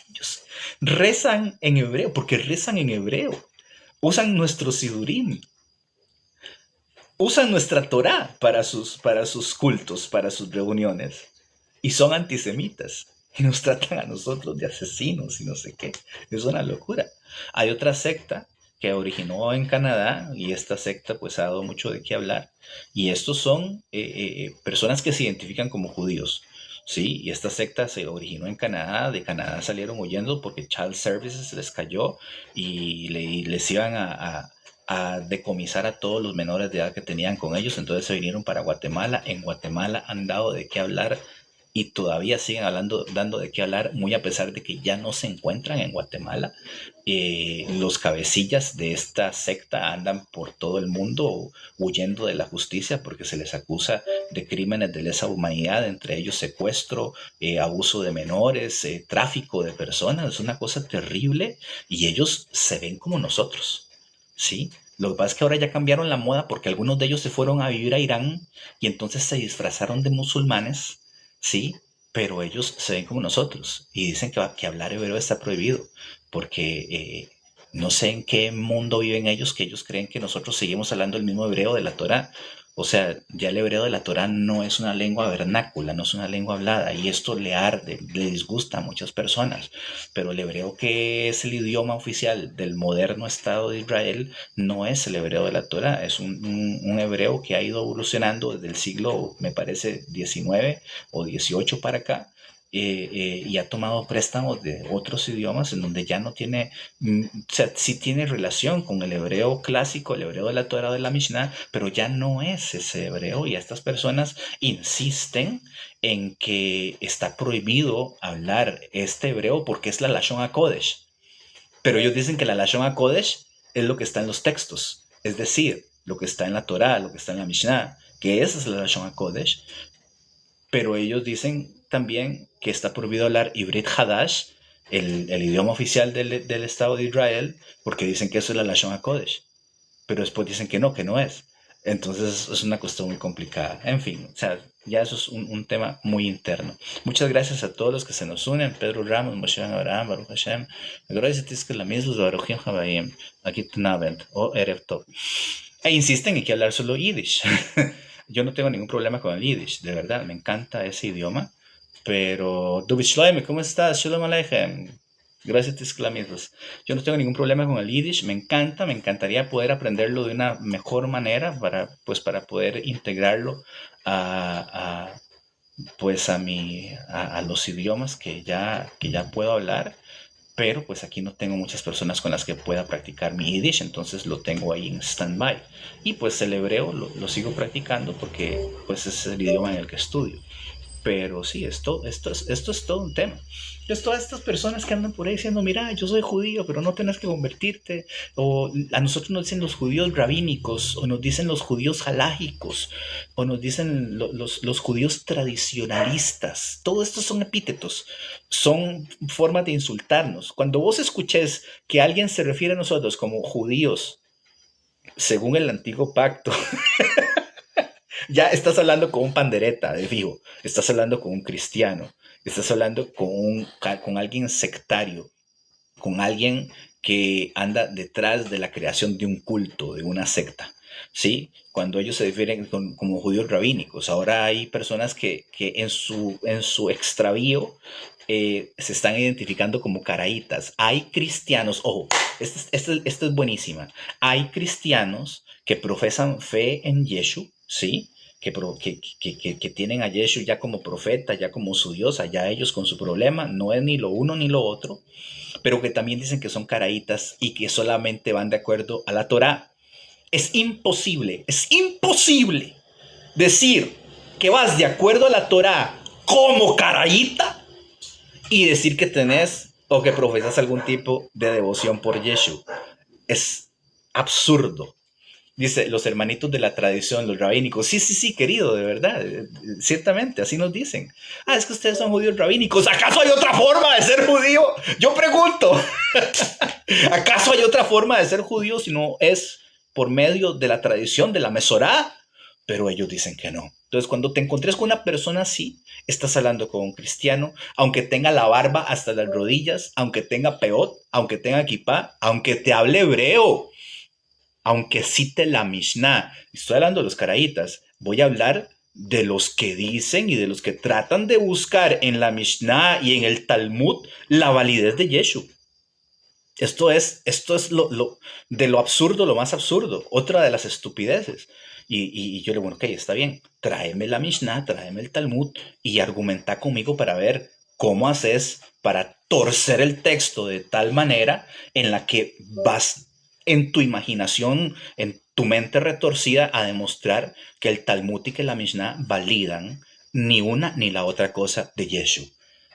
[SPEAKER 1] Ellos rezan en hebreo, porque rezan en hebreo. Usan nuestro sidurim, usan nuestra Torá para sus cultos, para sus reuniones, y son antisemitas. Y nos tratan a nosotros de asesinos y no sé qué. Es una locura. Hay otra secta que originó en Canadá y esta secta pues ha dado mucho de qué hablar. Y estos son personas que se identifican como judíos. Sí, y esta secta se originó en Canadá, de Canadá salieron huyendo porque Child Services les cayó y les iban a decomisar a todos los menores de edad que tenían con ellos, entonces se vinieron para Guatemala. En Guatemala han dado de qué hablar y todavía siguen dando de qué hablar, muy a pesar de que ya no se encuentran en Guatemala. Los cabecillas de esta secta andan por todo el mundo huyendo de la justicia porque se les acusa de crímenes de lesa humanidad, entre ellos secuestro, abuso de menores, tráfico de personas. Es una cosa terrible y ellos se ven como nosotros, ¿sí? Lo que pasa es que ahora ya cambiaron la moda porque algunos de ellos se fueron a vivir a Irán y entonces se disfrazaron de musulmanes, ¿sí? Pero ellos se ven como nosotros y dicen que hablar hebreo está prohibido porque no sé en qué mundo viven ellos, que ellos creen que nosotros seguimos hablando el mismo hebreo de la Torá. O sea, ya el hebreo de la Torá no es una lengua vernácula, no es una lengua hablada, y esto le arde, le disgusta a muchas personas. Pero el hebreo, que es el idioma oficial del moderno Estado de Israel, no es el hebreo de la Torá, es un hebreo que ha ido evolucionando desde el siglo, me parece, 19 o 18 para acá, y ha tomado préstamos de otros idiomas en donde ya no tiene, o sea, sí tiene relación con el hebreo clásico, el hebreo de la Torah o de la Mishnah, pero ya no es ese hebreo, y estas personas insisten en que está prohibido hablar este hebreo porque es la Lashon HaKodesh. Pero ellos dicen que la Lashon HaKodesh es lo que está en los textos, es decir, lo que está en la Torah, lo que está en la Mishnah, que esa es la Lashon HaKodesh. Pero ellos dicen también que está prohibido hablar Ibrit Hadash, el idioma oficial del Estado de Israel, porque dicen que eso es la Lashon HaKodesh. Pero después dicen que no es. Entonces es una cuestión muy complicada. En fin, o sea, ya eso es un tema muy interno. Muchas gracias a todos los que se nos unen. Pedro Ramos, Moshe Abraham, Baruch Hashem. Gracias que la misma Baruchim Habayim. Aquí Tnavent o Erev Tov. E insisten en que hablar solo Yiddish. Yo no tengo ningún problema con el Yiddish, de verdad, me encanta ese idioma. Pero, David Shloime, ¿cómo estás? Shalom Aleichem. Gracias, Tisclamitos. Yo no tengo ningún problema con el Yiddish, me encanta, me encantaría poder aprenderlo de una mejor manera para poder integrarlo a, a, a los idiomas que ya puedo hablar. Pero pues aquí no tengo muchas personas con las que pueda practicar mi Yiddish, entonces lo tengo ahí en stand-by. Y pues el hebreo lo sigo practicando porque pues es el idioma en el que estudio. Pero sí, esto es todo un tema. Entonces, todas estas personas que andan por ahí diciendo, mira, yo soy judío, pero no tenés que convertirte, o a nosotros nos dicen los judíos rabínicos, o nos dicen los judíos halágicos, o nos dicen los judíos tradicionalistas. Todo esto son epítetos, son formas de insultarnos. Cuando vos escuches que alguien se refiere a nosotros como judíos, según el antiguo pacto, Ya estás hablando con un pandereta, de fijo. Estás hablando con un cristiano. Estás hablando con alguien sectario, con alguien que anda detrás de la creación de un culto, de una secta. ¿Sí? Cuando ellos se refieren como judíos rabínicos. Ahora hay personas que en su extravío se están identificando como caraítas. Hay cristianos, ojo, esta es buenísima. Hay cristianos que profesan fe en Yeshua, ¿sí? Que tienen a Yeshua ya como profeta, ya como su Dios, allá ellos con su problema, no es ni lo uno ni lo otro, pero que también dicen que son caraítas y que solamente van de acuerdo a la Torá. Es imposible decir que vas de acuerdo a la Torá como caraíta y decir que tenés o que profesas algún tipo de devoción por Yeshua. Es absurdo. Dice, los hermanitos de la tradición, los rabínicos. Sí, sí, sí, querido, de verdad. Ciertamente, así nos dicen. Ah, es que ustedes son judíos rabínicos. ¿Acaso hay otra forma de ser judío? Yo pregunto. ¿Acaso hay otra forma de ser judío si no es por medio de la tradición, de la Mesorá? Pero ellos dicen que no. Entonces, cuando te encontres con una persona así, estás hablando con un cristiano, aunque tenga la barba hasta las rodillas, aunque tenga peot, aunque tenga kipá, aunque te hable hebreo, aunque cite la Mishnah. Estoy hablando de los caraítas. Voy a hablar de los que dicen y de los que tratan de buscar en la Mishnah y en el Talmud la validez de Yeshua. Esto es de lo absurdo, lo más absurdo. Otra de las estupideces. Y yo le digo, bueno, ok, está bien. Tráeme la Mishnah, tráeme el Talmud y argumenta conmigo para ver cómo haces para torcer el texto de tal manera en la que vas en tu imaginación, en tu mente retorcida, a demostrar que el Talmud y que la Mishnah validan ni una ni la otra cosa de Yeshua.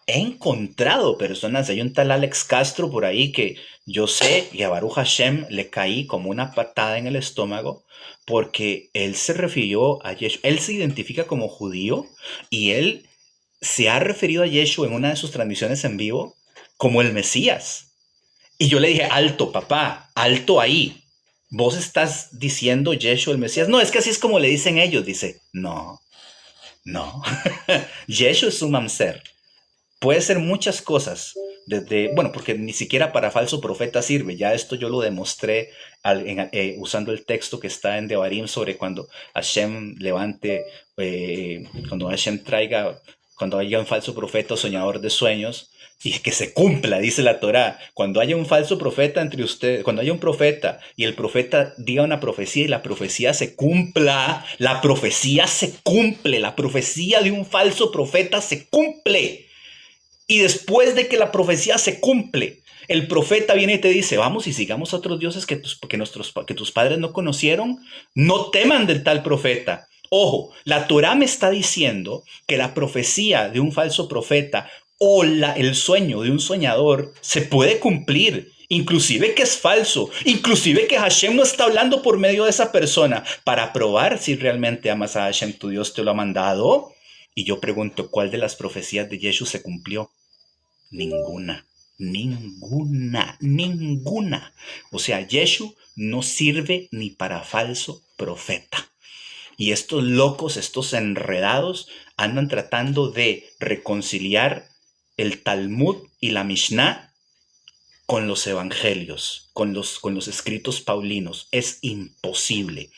[SPEAKER 1] He encontrado personas, hay un tal Alex Castro por ahí que yo sé y a Baruch Hashem le caí como una patada en el estómago porque él se refirió a Yeshua, él se identifica como judío y él se ha referido a Yeshua en una de sus transmisiones en vivo como el Mesías. Y yo le dije, alto, papá, alto ahí. Vos estás diciendo Yeshua el Mesías. No, es que así es como le dicen ellos. Dice, no, no. Yeshua es un mamzer. Puede ser muchas cosas. Desde, bueno, porque ni siquiera para falso profeta sirve. Ya esto yo lo demostré usando el texto que está en Devarim sobre cuando Hashem levante, cuando Hashem traiga, cuando haya un falso profeta o soñador de sueños, y que se cumpla, dice la Torá. Cuando haya un falso profeta entre ustedes, cuando haya un profeta y el profeta diga una profecía y la profecía se cumpla, la profecía se cumple, la profecía de un falso profeta se cumple. Y después de que la profecía se cumple, el profeta viene y te dice, vamos y sigamos a otros dioses que tus padres no conocieron. No teman del tal profeta. Ojo, la Torá me está diciendo que la profecía de un falso profeta o el sueño de un soñador se puede cumplir. Inclusive que es falso, inclusive que Hashem no está hablando por medio de esa persona para probar si realmente amas a Hashem, tu Dios te lo ha mandado. Y yo pregunto, ¿cuál de las profecías de Yeshua se cumplió? Ninguna, ninguna, ninguna. O sea, Yeshua no sirve ni para falso profeta. Y estos locos, estos enredados, andan tratando de reconciliar el Talmud y la Mishnah con los evangelios, con los escritos paulinos. Es imposible.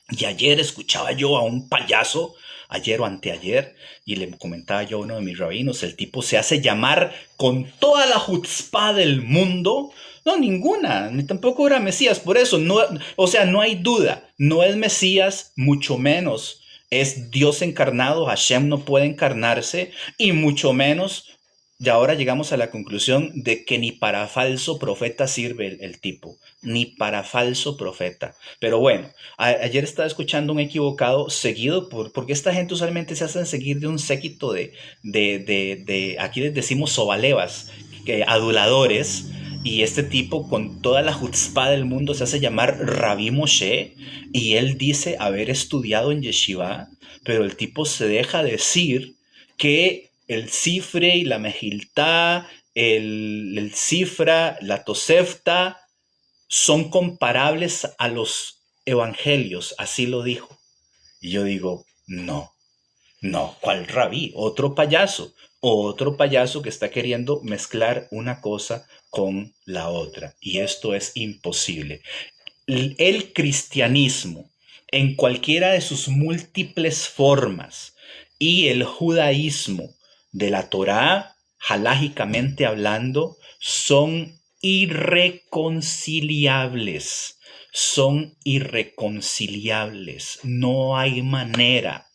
[SPEAKER 1] Y ayer escuchaba yo a un payaso, ayer o anteayer, y le comentaba yo a uno de mis rabinos, el tipo se hace llamar con toda la chutzpá del mundo. No, ninguna, ni tampoco era Mesías, por eso, no, o sea, no hay duda, no es Mesías, mucho menos es Dios encarnado, Hashem no puede encarnarse, y mucho menos, y ahora llegamos a la conclusión de que ni para falso profeta sirve el tipo, ni para falso profeta. Pero bueno, ayer estaba escuchando un equivocado seguido porque esta gente usualmente se hacen seguir de un séquito aquí les decimos sobalevas, aduladores, y este tipo con toda la chutzpá del mundo se hace llamar Rabbi Moshe y él dice haber estudiado en yeshiva, pero el tipo se deja decir que el Sifre y la Mejiltá, el Sifra, la Tosefta, son comparables a los evangelios, así lo dijo. Y yo digo, No, no, ¿cuál rabí? Otro payaso que está queriendo mezclar una cosa con la otra. Y esto es imposible. El cristianismo, en cualquiera de sus múltiples formas, y el judaísmo de la Torá, halágicamente hablando, son irreconciliables. Son irreconciliables. No hay manera.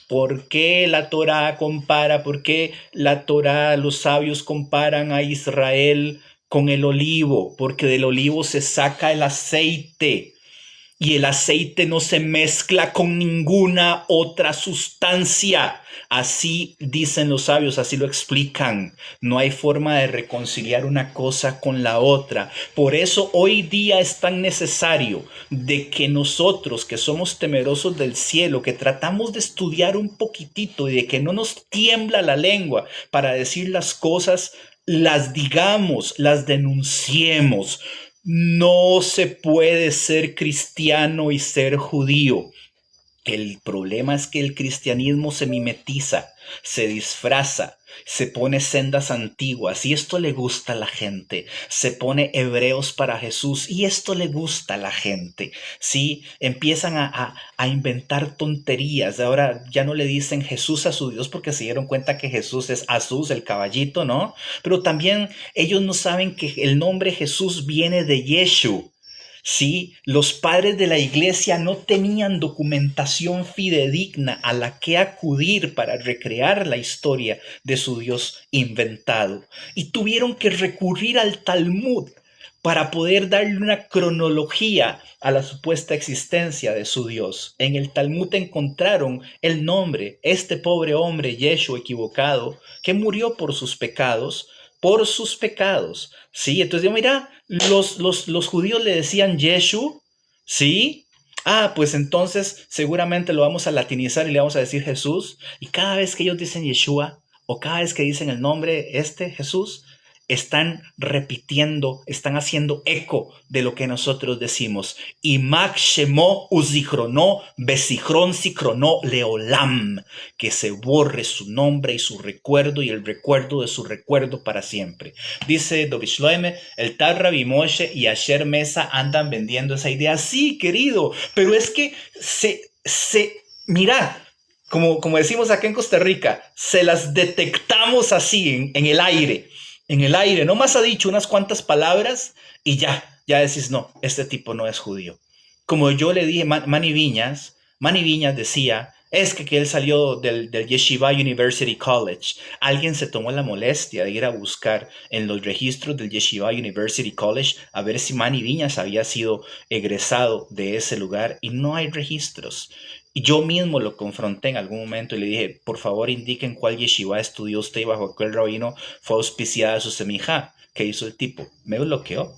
[SPEAKER 1] ¿Por qué la Torá compara? ¿Por qué la Torá, los sabios comparan a Israel con el olivo? Porque del olivo se saca el aceite y el aceite no se mezcla con ninguna otra sustancia. Así dicen los sabios, así lo explican. No hay forma de reconciliar una cosa con la otra. Por eso hoy día es tan necesario de que nosotros que somos temerosos del cielo, que tratamos de estudiar un poquitito y de que no nos tiembla la lengua para decir las cosas, las digamos, las denunciemos. No se puede ser cristiano y ser judío. El problema es que el cristianismo se mimetiza, se disfraza, se pone sendas antiguas y esto le gusta a la gente. Se pone hebreos para Jesús y esto le gusta a la gente. ¿Sí? Empiezan a inventar tonterías. Ahora ya no le dicen Jesús a su Dios porque se dieron cuenta que Jesús es Jesús, el caballito, ¿no? Pero también ellos no saben que el nombre Jesús viene de Yeshu. Sí, los padres de la iglesia no tenían documentación fidedigna a la que acudir para recrear la historia de su Dios inventado y tuvieron que recurrir al Talmud para poder darle una cronología a la supuesta existencia de su Dios. En el Talmud encontraron el nombre, este pobre hombre Yeshu equivocado, que murió por sus pecados, ¿sí? Entonces, mira, los judíos le decían Yeshu, ¿sí? Pues entonces seguramente lo vamos a latinizar y le vamos a decir Jesús. Y cada vez que ellos dicen Yeshua, o cada vez que dicen el nombre Jesús, están repitiendo, están haciendo eco de lo que nosotros decimos. Imak Shemo Uzichrono Besichron Sichrono Leolam. Que se borre su nombre y su recuerdo y el recuerdo de su recuerdo para siempre. Dice Dovishloime, el tal Rabbi Moshe y Asher Mesa andan vendiendo esa idea. Sí, querido, pero es que mira, como decimos acá en Costa Rica, se las detectamos así en el aire. En el aire, nomás ha dicho unas cuantas palabras y ya decís, no, este tipo no es judío. Como yo le dije, Manny Viñas decía, es que él salió del Yeshiva University College. Alguien se tomó la molestia de ir a buscar en los registros del Yeshiva University College a ver si Manny Viñas había sido egresado de ese lugar y no hay registros. Y yo mismo lo confronté en algún momento y le dije, por favor indiquen cuál yeshiva estudió usted y bajo cuál rabino fue auspiciada su semija. ¿Qué hizo el tipo? Me bloqueó.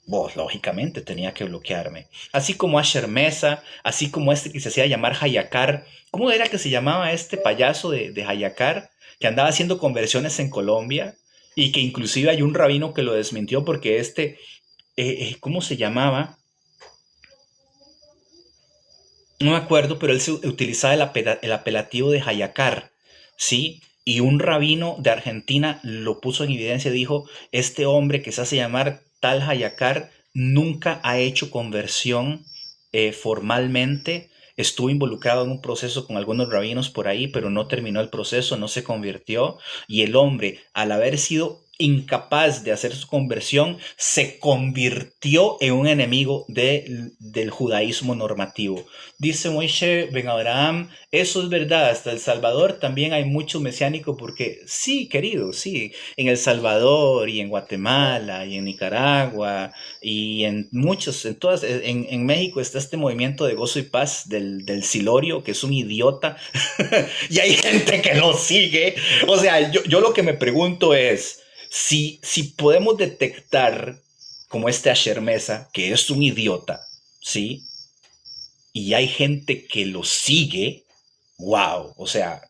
[SPEAKER 1] Lógicamente tenía que bloquearme. Así como Asher Mesa, así como este que se hacía llamar Hayakar. ¿Cómo era que se llamaba este payaso de Hayakar? Que andaba haciendo conversiones en Colombia y que inclusive hay un rabino que lo desmintió porque ¿cómo se llamaba? No me acuerdo, pero él se utilizaba el apelativo de Hayakar, ¿sí? Y un rabino de Argentina lo puso en evidencia y dijo, este hombre que se hace llamar tal Hayakar nunca ha hecho conversión formalmente, estuvo involucrado en un proceso con algunos rabinos por ahí, pero no terminó el proceso, no se convirtió, y el hombre, al haber sido incapaz de hacer su conversión, se convirtió en un enemigo del judaísmo normativo. Dice Moishe Ben Abraham, eso es verdad, hasta El Salvador también hay mucho mesiánico porque sí, querido, sí, en El Salvador y en Guatemala y en Nicaragua y en México está este movimiento de gozo y paz del Silorio, que es un idiota, y hay gente que lo sigue. O sea, yo lo que me pregunto es, si podemos detectar como este Asher Mesa, que es un idiota, ¿sí? Y hay gente que lo sigue, wow, o sea,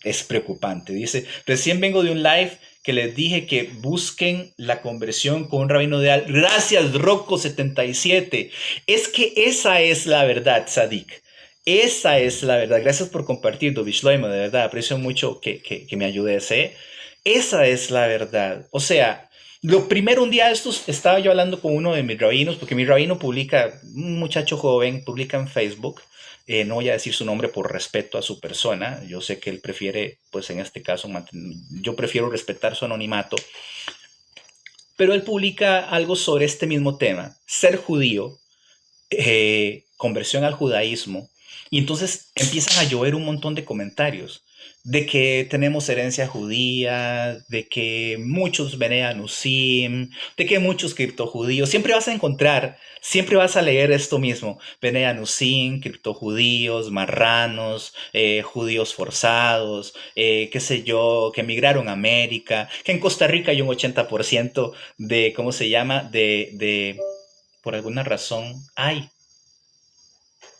[SPEAKER 1] es preocupante. Dice, recién vengo de un live que les dije que busquen la conversión con un rabino de Al. Gracias, Rocco77. Es que esa es la verdad, Sadik. Esa es la verdad. Gracias por compartir, Dovishloimo, de verdad. Aprecio mucho que me ayudes, ¿eh? Esa es la verdad. O sea, lo primero, un día de estos estaba yo hablando con uno de mis rabinos, porque mi rabino publica, un muchacho joven, publica en Facebook. No voy a decir su nombre por respeto a su persona. Yo sé que él prefiere, pues en este caso, yo prefiero respetar su anonimato. Pero él publica algo sobre este mismo tema, ser judío, conversión al judaísmo, y entonces empiezan a llover un montón de comentarios de que tenemos herencia judía, de que muchos Bene Anusim, de que muchos criptojudíos, siempre vas a encontrar, siempre vas a leer esto mismo, Bene Anusim, criptojudíos, marranos, judíos forzados, qué sé yo, que emigraron a América, que en Costa Rica hay un 80% de, ¿cómo se llama? Por alguna razón, hay.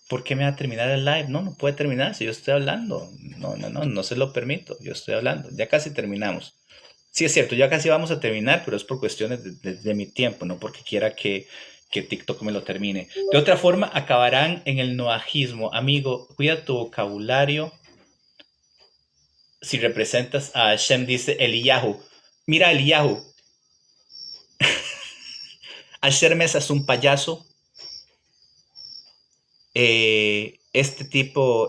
[SPEAKER 1] ¿Por qué me va a terminar el live? No, no puede terminar si yo estoy hablando. No, no, no, no se lo permito. Yo estoy hablando. Ya casi terminamos. Sí, es cierto, ya casi vamos a terminar, pero es por cuestiones de mi tiempo, no porque quiera que TikTok me lo termine. De otra forma, acabarán en el noajismo. Amigo, cuida tu vocabulario. Si representas a Hashem, dice Eliyahu. Mira, Eliyahu, Asher Mesa es un payaso. Este tipo,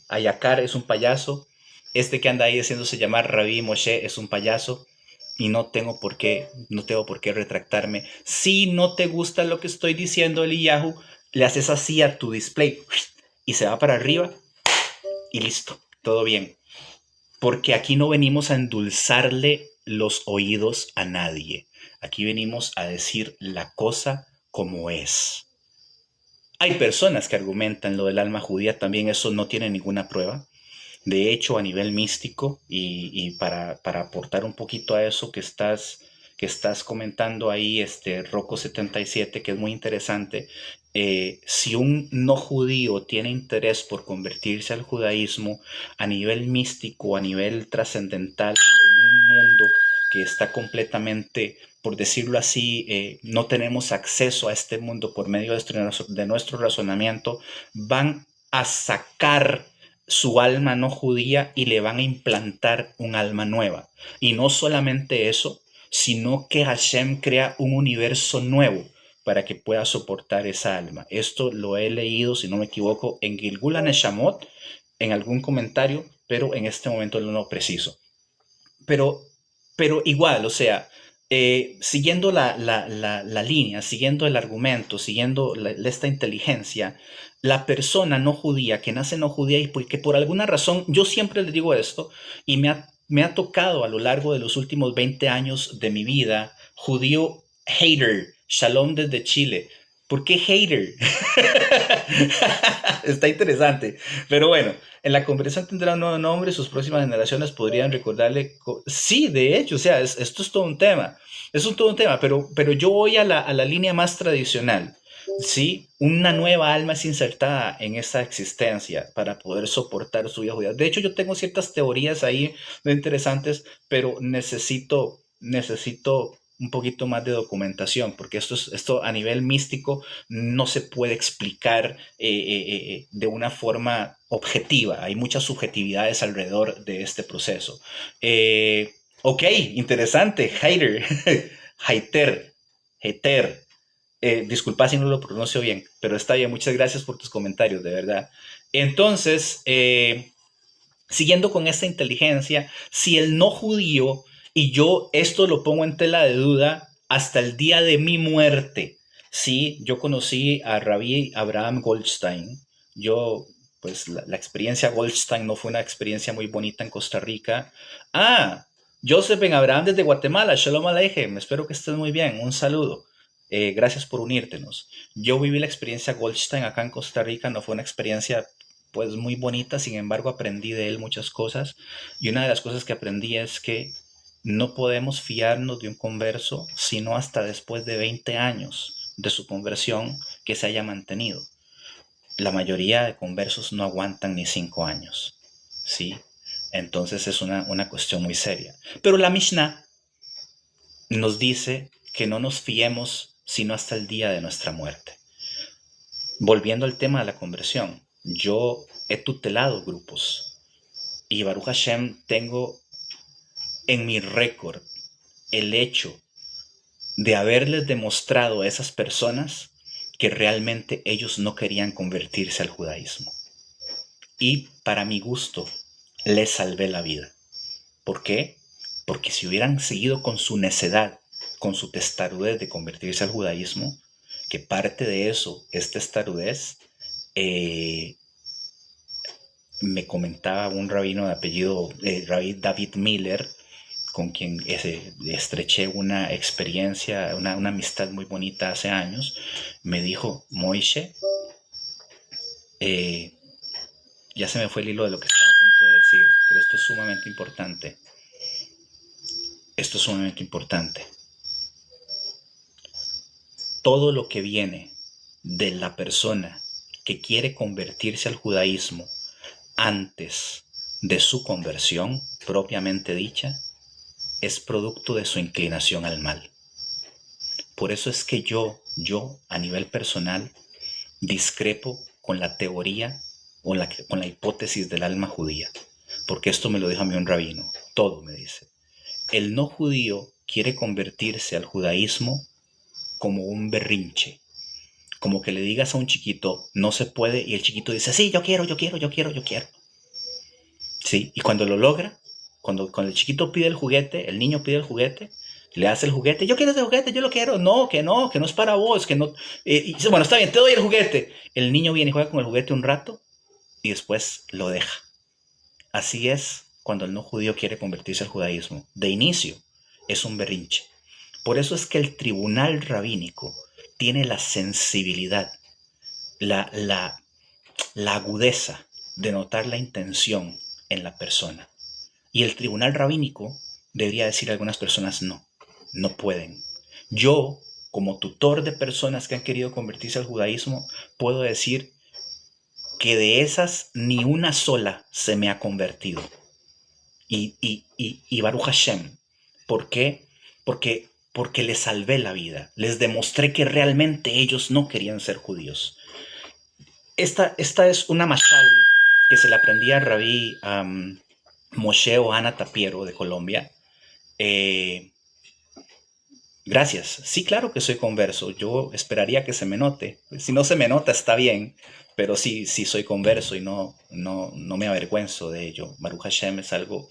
[SPEAKER 1] Ayakar, es un payaso. Este que anda ahí haciéndose llamar Rabí Moshe es un payaso. Y no tengo por qué retractarme. Si no te gusta lo que estoy diciendo, Eliyahu, le haces así a tu display y se va para arriba y listo, todo bien. Porque aquí no venimos a endulzarle los oídos a nadie. Aquí venimos a decir la cosa como es. Hay personas que argumentan lo del alma judía, también eso no tiene ninguna prueba. De hecho, a nivel místico, y para aportar un poquito a eso que estás comentando ahí, Rocco77, que es muy interesante, si un no judío tiene interés por convertirse al judaísmo a nivel místico, a nivel trascendental, en un mundo que está completamente, por decirlo así, no tenemos acceso a este mundo por medio de nuestro razonamiento, van a sacar su alma no judía y le van a implantar un alma nueva. Y no solamente eso, sino que Hashem crea un universo nuevo para que pueda soportar esa alma. Esto lo he leído, si no me equivoco, en Gilgul HaNeshamot, en algún comentario, pero en este momento no lo preciso. Pero, pero igual, o sea, siguiendo la línea, siguiendo el argumento, siguiendo esta inteligencia, la persona no judía que nace no judía y que por alguna razón, yo siempre les digo esto, y me ha tocado a lo largo de los últimos 20 años de mi vida, judío hater, shalom desde Chile. ¿Por qué hater? Está interesante. Pero bueno, en la conversación tendrá un nuevo nombre, sus próximas generaciones podrían recordarle. Sí, de hecho, o sea, esto es todo un tema. Es todo un tema, pero yo voy a la línea más tradicional. Sí, una nueva alma es insertada en esa existencia para poder soportar su vida judía. De hecho, yo tengo ciertas teorías ahí muy interesantes, pero necesito un poquito más de documentación, porque esto a nivel místico no se puede explicar de una forma objetiva. Hay muchas subjetividades alrededor de este proceso. Ok, interesante. Hater, Hater, Hater. Disculpa si no lo pronuncio bien, pero está bien. Muchas gracias por tus comentarios, de verdad. Entonces, siguiendo con esta inteligencia, si el no judío, y yo esto lo pongo en tela de duda hasta el día de mi muerte, sí, yo conocí a Rabbi Abraham Goldstein, yo, pues la experiencia Goldstein no fue una experiencia muy bonita en Costa Rica. Ah, Joseph Ben Abraham desde Guatemala, Shalom Aleichem, espero que estés muy bien, un saludo. Gracias por unírtenos. Yo viví la experiencia Goldstein acá en Costa Rica, no fue una experiencia pues muy bonita, sin embargo aprendí de él muchas cosas y una de las cosas que aprendí es que no podemos fiarnos de un converso sino hasta después de 20 años de su conversión que se haya mantenido. La mayoría de conversos no aguantan ni 5 años, ¿sí? Entonces es una cuestión muy seria. Pero la Mishnah nos dice que no nos fiemos sino hasta el día de nuestra muerte. Volviendo al tema de la conversión, yo he tutelado grupos y Baruch Hashem tengo en mi récord el hecho de haberles demostrado a esas personas que realmente ellos no querían convertirse al judaísmo. Y para mi gusto, les salvé la vida. ¿Por qué? Porque si hubieran seguido con su necedad, con su testarudez de convertirse al judaísmo, que parte de eso es testarudez, me comentaba un rabino de apellido Rabbi David Miller, con quien estreché una experiencia, una amistad muy bonita hace años, me dijo: Moishe, ya se me fue el hilo de lo que estaba a punto de decir, pero esto es sumamente importante. Esto es sumamente importante. Todo lo que viene de la persona que quiere convertirse al judaísmo antes de su conversión propiamente dicha es producto de su inclinación al mal. Por eso es que yo a nivel personal discrepo con la teoría o con la hipótesis del alma judía, porque esto me lo dijo a mí un rabino. Todo me dice: el no judío quiere convertirse al judaísmo como un berrinche, como que le digas a un chiquito no se puede y el chiquito dice sí, yo quiero. Sí, y cuando lo logra, cuando el chiquito pide el juguete, el niño pide el juguete, le hace el juguete: yo quiero ese juguete, yo lo quiero. No, que no es para vos, que no. Y dice: bueno, está bien, te doy el juguete. El niño viene y juega con el juguete un rato y después lo deja. Así es cuando el no judío quiere convertirse al judaísmo. De inicio es un berrinche. Por eso es que el tribunal rabínico tiene la sensibilidad, la agudeza de notar la intención en la persona. Y el tribunal rabínico debería decir a algunas personas: no pueden. Yo, como tutor de personas que han querido convertirse al judaísmo, puedo decir que de esas ni una sola se me ha convertido. Y Baruch Hashem. ¿Por qué? Porque les salvé la vida. Les demostré que realmente ellos no querían ser judíos. Esta es una mashal que se la aprendí a Rabí Moshe Ohana Tapiero de Colombia. Gracias. Sí, claro que soy converso. Yo esperaría que se me note. Si no se me nota, está bien. Pero sí soy converso y no me avergüenzo de ello. Baruch Hashem es algo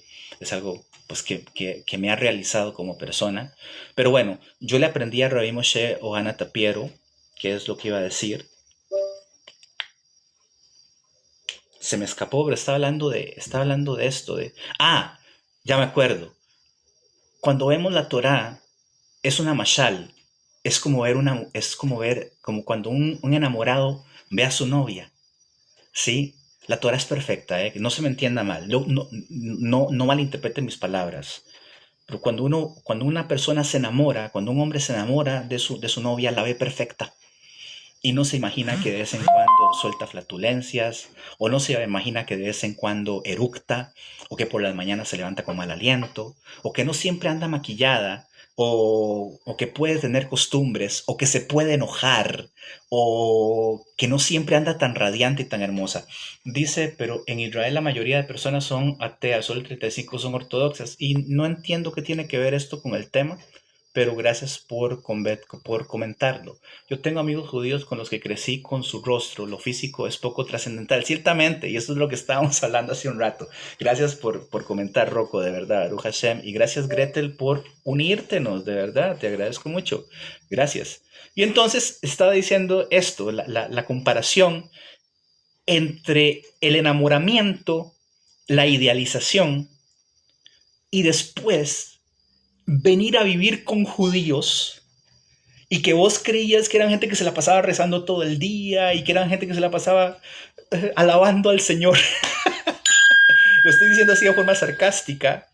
[SPEAKER 1] pues, que me ha realizado como persona. Pero bueno, yo le aprendí a Rabí Moshe Ohana Tapiero, que es lo que iba a decir. Se me escapó, pero estaba hablando de esto. Ya me acuerdo. Cuando vemos la Torá, es una mashal. Es como como cuando un enamorado ve a su novia. ¿Sí? La Torá es perfecta, ¿eh? No se me entienda mal. No malinterpreten mis palabras. Pero cuando una persona se enamora, cuando un hombre se enamora de su novia, la ve perfecta. Y no se imagina que de vez en cuando suelta flatulencias, o no se imagina que de vez en cuando eructa, o que por las mañanas se levanta con mal aliento, o que no siempre anda maquillada, o que puede tener costumbres, o que se puede enojar, o que no siempre anda tan radiante y tan hermosa. Dice: pero en Israel la mayoría de personas son ateas, solo el 35% son ortodoxas, y no entiendo qué tiene que ver esto con el tema, pero gracias por comentarlo. Yo tengo amigos judíos con los que crecí con su rostro. Lo físico es poco trascendental, ciertamente, y eso es lo que estábamos hablando hace un rato. Gracias por comentar, Rocco, de verdad, Baruch Hashem. Y gracias, Gretel, por unírtenos, de verdad, te agradezco mucho. Gracias. Y entonces estaba diciendo esto, la comparación entre el enamoramiento, la idealización, y después venir a vivir con judíos y que vos creías que eran gente que se la pasaba rezando todo el día y que eran gente que se la pasaba alabando al Señor. Lo estoy diciendo así de forma sarcástica,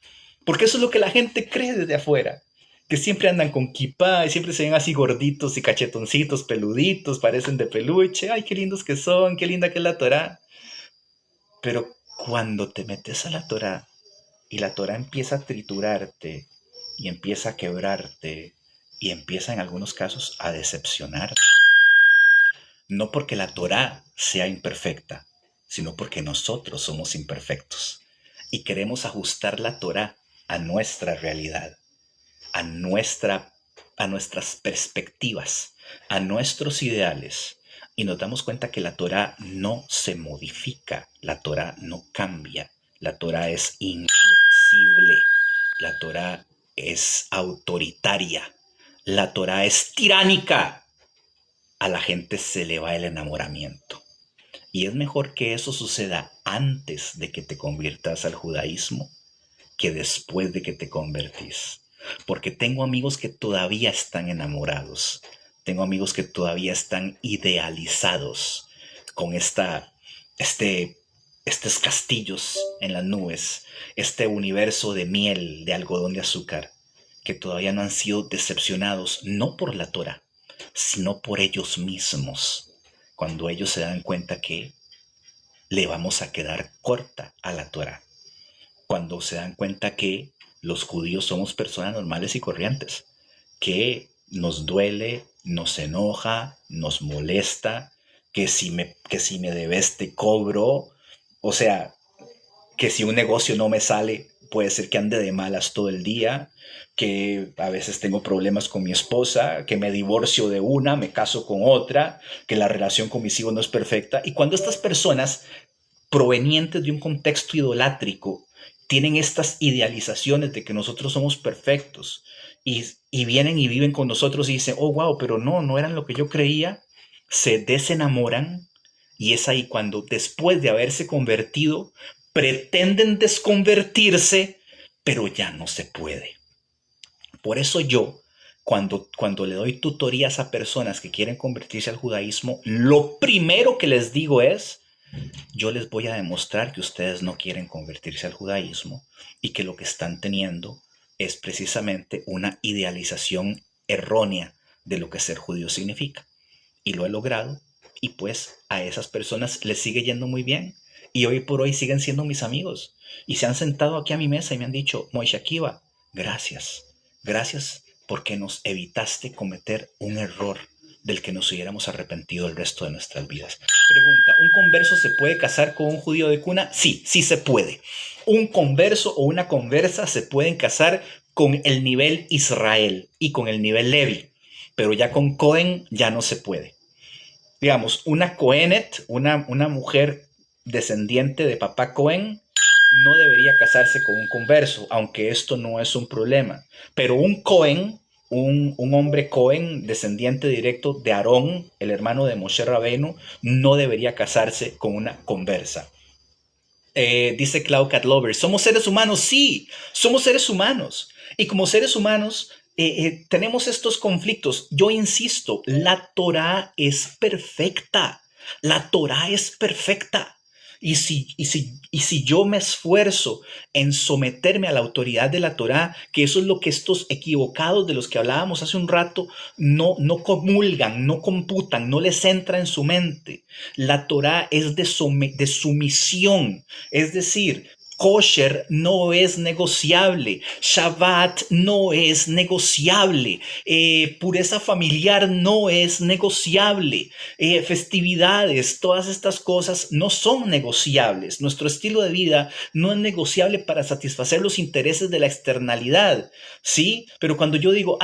[SPEAKER 1] porque eso es lo que la gente cree desde afuera. Que siempre andan con kipá y siempre se ven así gorditos y cachetoncitos, peluditos, parecen de peluche. Ay, qué lindos que son, qué linda que es la Torá. Pero cuando te metes a la Torá y la Torá empieza a triturarte y empieza a quebrarte y empieza en algunos casos a decepcionarte. No porque la Torá sea imperfecta, sino porque nosotros somos imperfectos y queremos ajustar la Torá a nuestra realidad, a nuestras perspectivas, a nuestros ideales. Y nos damos cuenta que la Torá no se modifica, la Torá no cambia, la Torá es inflexible, la Torá es autoritaria, la Torá es tiránica. A la gente se le va el enamoramiento. Y es mejor que eso suceda antes de que te conviertas al judaísmo que después de que te convertís. Porque tengo amigos que todavía están enamorados. Tengo amigos que todavía están idealizados con estos castillos en las nubes, este universo de miel, de algodón de azúcar, que todavía no han sido decepcionados, no por la Torá, sino por ellos mismos, cuando ellos se dan cuenta que le vamos a quedar corta a la Torá, cuando se dan cuenta que los judíos somos personas normales y corrientes, que nos duele, nos enoja, nos molesta, que si me debes te cobro, o sea, que si un negocio no me sale, puede ser que ande de malas todo el día, que a veces tengo problemas con mi esposa, que me divorcio de una, me caso con otra, que la relación con mis hijos no es perfecta. Y cuando estas personas provenientes de un contexto idolátrico tienen estas idealizaciones de que nosotros somos perfectos y vienen y viven con nosotros y dicen, oh, wow, pero no eran lo que yo creía, se desenamoran y es ahí cuando después de haberse convertido pretenden desconvertirse, pero ya no se puede. Por eso yo, cuando le doy tutorías a personas que quieren convertirse al judaísmo, lo primero que les digo es, yo les voy a demostrar que ustedes no quieren convertirse al judaísmo y que lo que están teniendo es precisamente una idealización errónea de lo que ser judío significa. Y lo he logrado y pues a esas personas les sigue yendo muy bien y hoy por hoy siguen siendo mis amigos y se han sentado aquí a mi mesa y me han dicho, Moishe Akiva, gracias porque nos evitaste cometer un error del que nos hubiéramos arrepentido el resto de nuestras vidas. Pregunta, ¿un converso se puede casar con un judío de cuna? Sí, sí se puede. Un converso o una conversa se pueden casar con el nivel Israel y con el nivel Levi, pero ya con Cohen ya no se puede. Digamos, una Cohenet, una mujer descendiente de papá Cohen, no debería casarse con un converso, aunque esto no es un problema. Pero un Cohen, un hombre Cohen, descendiente directo de Aarón, el hermano de Moshe Rabbeinu, no debería casarse con una conversa. Dice Cloud Cat Lover, ¿somos seres humanos? Sí, somos seres humanos. Y como seres humanos tenemos estos conflictos. Yo insisto, la Torá es perfecta. La Torá es perfecta. Y si yo me esfuerzo en someterme a la autoridad de la Torá, que eso es lo que estos equivocados de los que hablábamos hace un rato no comulgan, no computan, no les entra en su mente. La Torá es de sumisión, es decir, kosher no es negociable, Shabbat no es negociable, pureza familiar no es negociable, festividades, todas estas cosas no son negociables. Nuestro estilo de vida no es negociable para satisfacer los intereses de la externalidad, ¿sí? Pero cuando yo digo,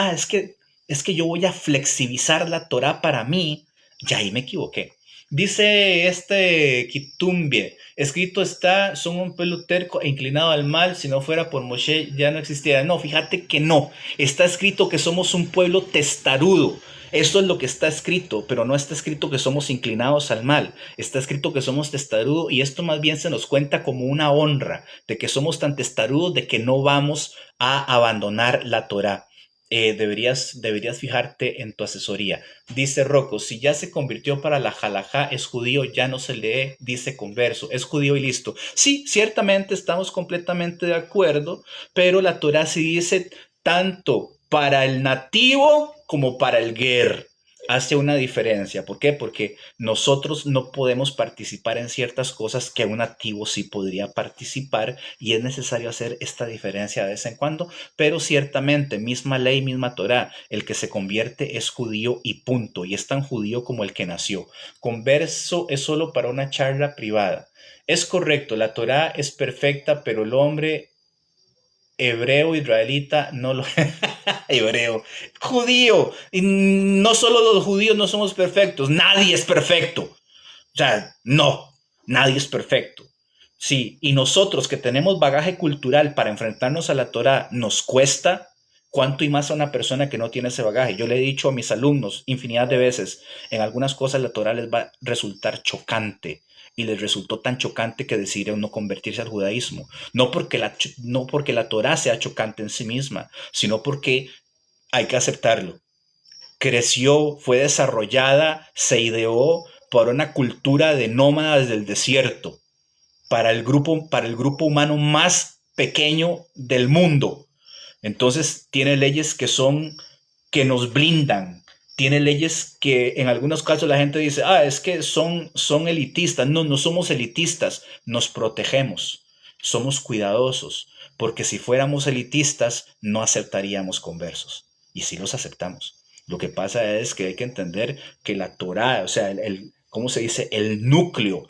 [SPEAKER 1] es que yo voy a flexibilizar la Torá para mí, ya ahí me equivoqué. Dice Kitumbie, escrito está, son un pueblo terco e inclinado al mal, si no fuera por Moshe ya no existiera. No, fíjate que no, está escrito que somos un pueblo testarudo. Esto es lo que está escrito, pero no está escrito que somos inclinados al mal. Está escrito que somos testarudos y esto más bien se nos cuenta como una honra de que somos tan testarudos de que no vamos a abandonar la Torá. Deberías fijarte en tu asesoría. Dice Rocco, si ya se convirtió para la halajá, es judío, ya no se lee, dice converso, es judío y listo. Sí, ciertamente estamos completamente de acuerdo, pero la Torá sí dice tanto para el nativo como para el ger. hace una diferencia. ¿Por qué? Porque nosotros no podemos participar en ciertas cosas que un nativo sí podría participar y es necesario hacer esta diferencia de vez en cuando, pero ciertamente, misma ley, misma Torá, el que se convierte es judío y punto, y es tan judío como el que nació. Converso es solo para una charla privada. Es correcto, la Torá es perfecta, pero el hombre hebreo, israelita, no lo... hebreo, judío. Y no solo los judíos no somos perfectos, nadie es perfecto. O sea, no, nadie es perfecto. Sí, y nosotros que tenemos bagaje cultural para enfrentarnos a la Torah nos cuesta, cuánto y más a una persona que no tiene ese bagaje. Yo le he dicho a mis alumnos infinidad de veces, en algunas cosas la Torah les va a resultar chocante y les resultó tan chocante que decidieron no convertirse al judaísmo. No porque la Torah sea chocante en sí misma, sino porque hay que aceptarlo. Creció, fue desarrollada, se ideó por una cultura de nómadas del desierto, para el grupo humano más pequeño del mundo. Entonces tiene leyes que nos blindan, tiene leyes que en algunos casos la gente dice, es que son elitistas. No, no somos elitistas, nos protegemos, somos cuidadosos, porque si fuéramos elitistas no aceptaríamos conversos, y si los aceptamos. Lo que pasa es que hay que entender que la Torah, o sea, ¿cómo se dice? El núcleo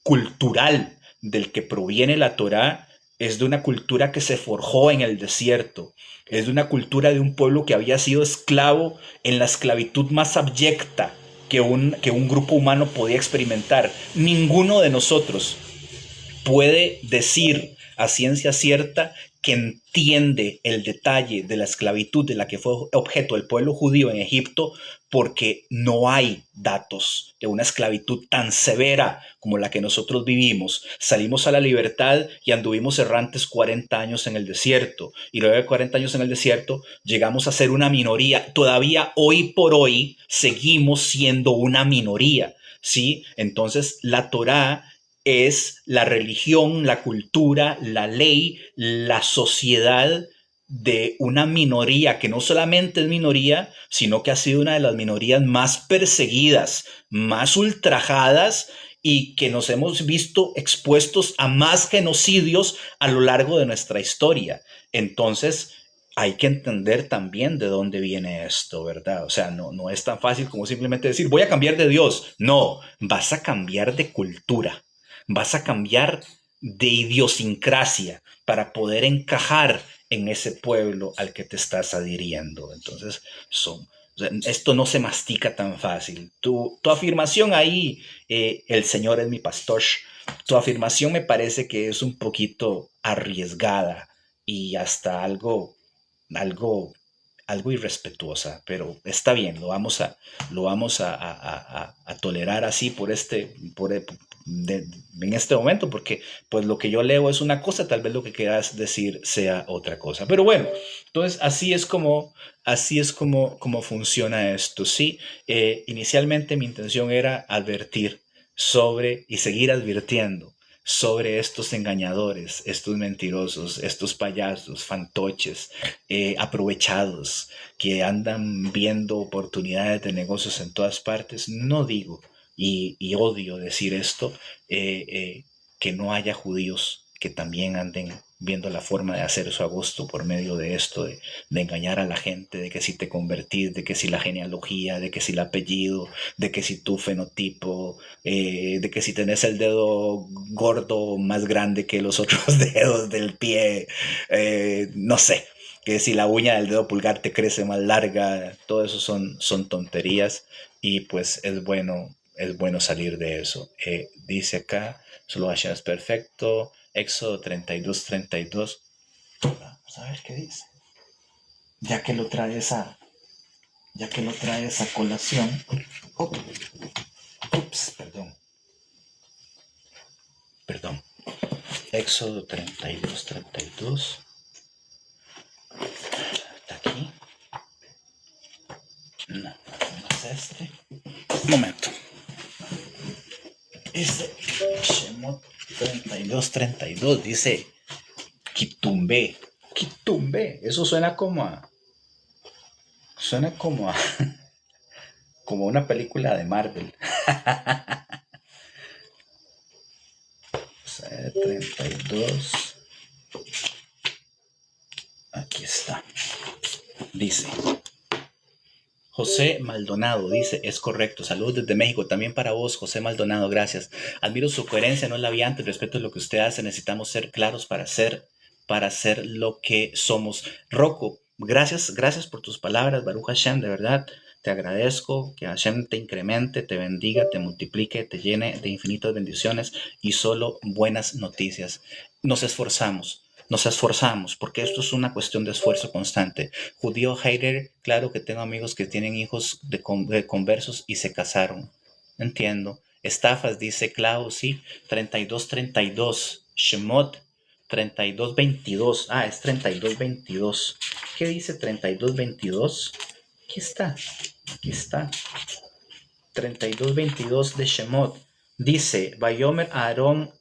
[SPEAKER 1] cultural del que proviene la Torah es de una cultura que se forjó en el desierto, es de una cultura de un pueblo que había sido esclavo en la esclavitud más abyecta que un grupo humano podía experimentar. Ninguno de nosotros puede decir a ciencia cierta que entiende el detalle de la esclavitud de la que fue objeto el pueblo judío en Egipto, porque no hay datos de una esclavitud tan severa como la que nosotros vivimos. Salimos a la libertad y anduvimos errantes 40 años en el desierto, y luego de 40 años en el desierto llegamos a ser una minoría. Todavía hoy por hoy seguimos siendo una minoría, ¿sí? Entonces la Torá es la religión, la cultura, la ley, la sociedad de una minoría que no solamente es minoría, sino que ha sido una de las minorías más perseguidas, más ultrajadas, y que nos hemos visto expuestos a más genocidios a lo largo de nuestra historia. Entonces, hay que entender también de dónde viene esto, ¿verdad? O sea, no es tan fácil como simplemente decir, voy a cambiar de Dios. No, vas a cambiar de cultura. Vas a cambiar de idiosincrasia para poder encajar en ese pueblo al que te estás adhiriendo. Entonces, o sea, esto no se mastica tan fácil. Tu afirmación ahí, el Señor es mi pastor, tu afirmación me parece que es un poquito arriesgada y hasta algo, algo irrespetuosa, pero está bien, lo vamos a tolerar así en este momento, porque pues lo que yo leo es una cosa, tal vez lo que quieras decir sea otra cosa. Pero bueno, entonces así es como funciona esto, ¿sí? Inicialmente mi intención era advertir sobre y seguir advirtiendo sobre estos engañadores, estos mentirosos, estos payasos, fantoches, aprovechados, que andan viendo oportunidades de negocios en todas partes. No digo, y odio decir esto, que no haya judíos que también anden viendo la forma de hacer su a gusto por medio de esto, de engañar a la gente, de que si te convertís, de que si la genealogía, de que si el apellido, de que si tu fenotipo, de que si tenés el dedo gordo más grande que los otros dedos del pie, no sé, que si la uña del dedo pulgar te crece más larga, todo eso son tonterías, y pues es bueno salir de eso. Dice acá, solo Hashem es perfecto, Éxodo 32:32. Vamos a ver qué dice. Ya que lo trae esa colación. Ups, perdón. Éxodo 32:32. Está aquí. No es este. Un momento. Dice Shemot 32:32. Dice Quitumbe. Quitumbe. Eso suena como a como una película de Marvel. 32. Aquí está. Dice José Maldonado, dice, es correcto. Saludos desde México. También para vos, José Maldonado, gracias. Admiro su coherencia, no la vi antes. Respeto lo que usted hace. Necesitamos ser claros para ser lo que somos. Rocco, gracias por tus palabras, Baruch Hashem, de verdad. Te agradezco, que Hashem te incremente, te bendiga, te multiplique, te llene de infinitas bendiciones y solo buenas noticias. Nos esforzamos, porque esto es una cuestión de esfuerzo constante. Judío hater, claro que tengo amigos que tienen hijos de conversos y se casaron. Entiendo. Estafas, dice Clau, sí. 3232. Shemot 3222. Ah, es 3222. ¿Qué dice 3222? Aquí está. 3222 de Shemot. Dice, Vayomer Aarón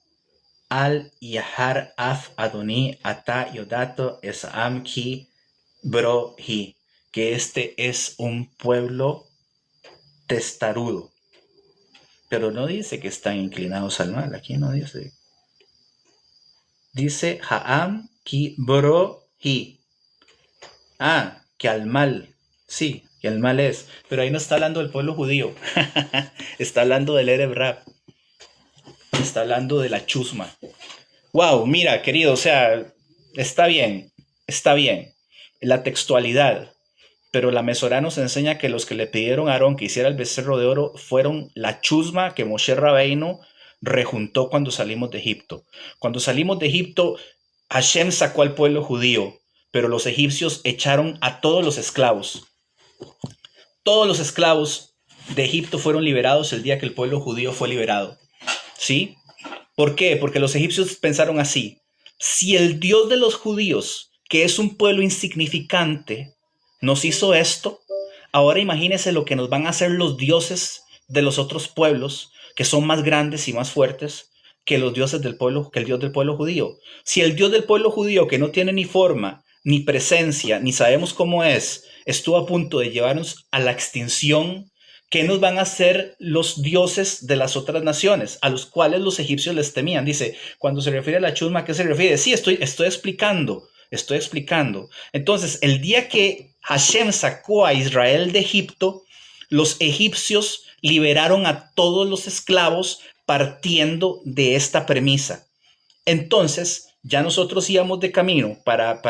[SPEAKER 1] al Yahar Af Adoni Ata Yodato Esam Ki Brohi, que este es un pueblo testarudo. Pero no dice que están inclinados al mal. Aquí no dice. Dice Ha'am Ki Brohi. Ah, que al mal. Sí, que al mal es. Pero ahí no está hablando del pueblo judío. Está hablando del Erev Rab. Está hablando de la chusma. Wow, mira, querido, o sea, está bien. La textualidad. Pero la Mesorá nos enseña que los que le pidieron a Aarón que hiciera el becerro de oro fueron la chusma que Moshe Rabbeinu rejuntó cuando salimos de Egipto. Cuando salimos de Egipto, Hashem sacó al pueblo judío, pero los egipcios echaron a todos los esclavos. Todos los esclavos de Egipto fueron liberados el día que el pueblo judío fue liberado. ¿Sí? ¿Por qué? Porque los egipcios pensaron así. Si el Dios de los judíos, que es un pueblo insignificante, nos hizo esto, ahora imagínense lo que nos van a hacer los dioses de los otros pueblos, que son más grandes y más fuertes que los dioses del pueblo, que el Dios del pueblo judío. Si el Dios del pueblo judío, que no tiene ni forma, ni presencia, ni sabemos cómo es, estuvo a punto de llevarnos a la extinción, ¿qué nos van a hacer los dioses de las otras naciones, a los cuales los egipcios les temían? Dice, cuando se refiere a la chusma, ¿a qué se refiere? Sí, estoy explicando. Entonces, el día que Hashem sacó a Israel de Egipto, los egipcios liberaron a todos los esclavos partiendo de esta premisa. Entonces, ya nosotros íbamos de camino para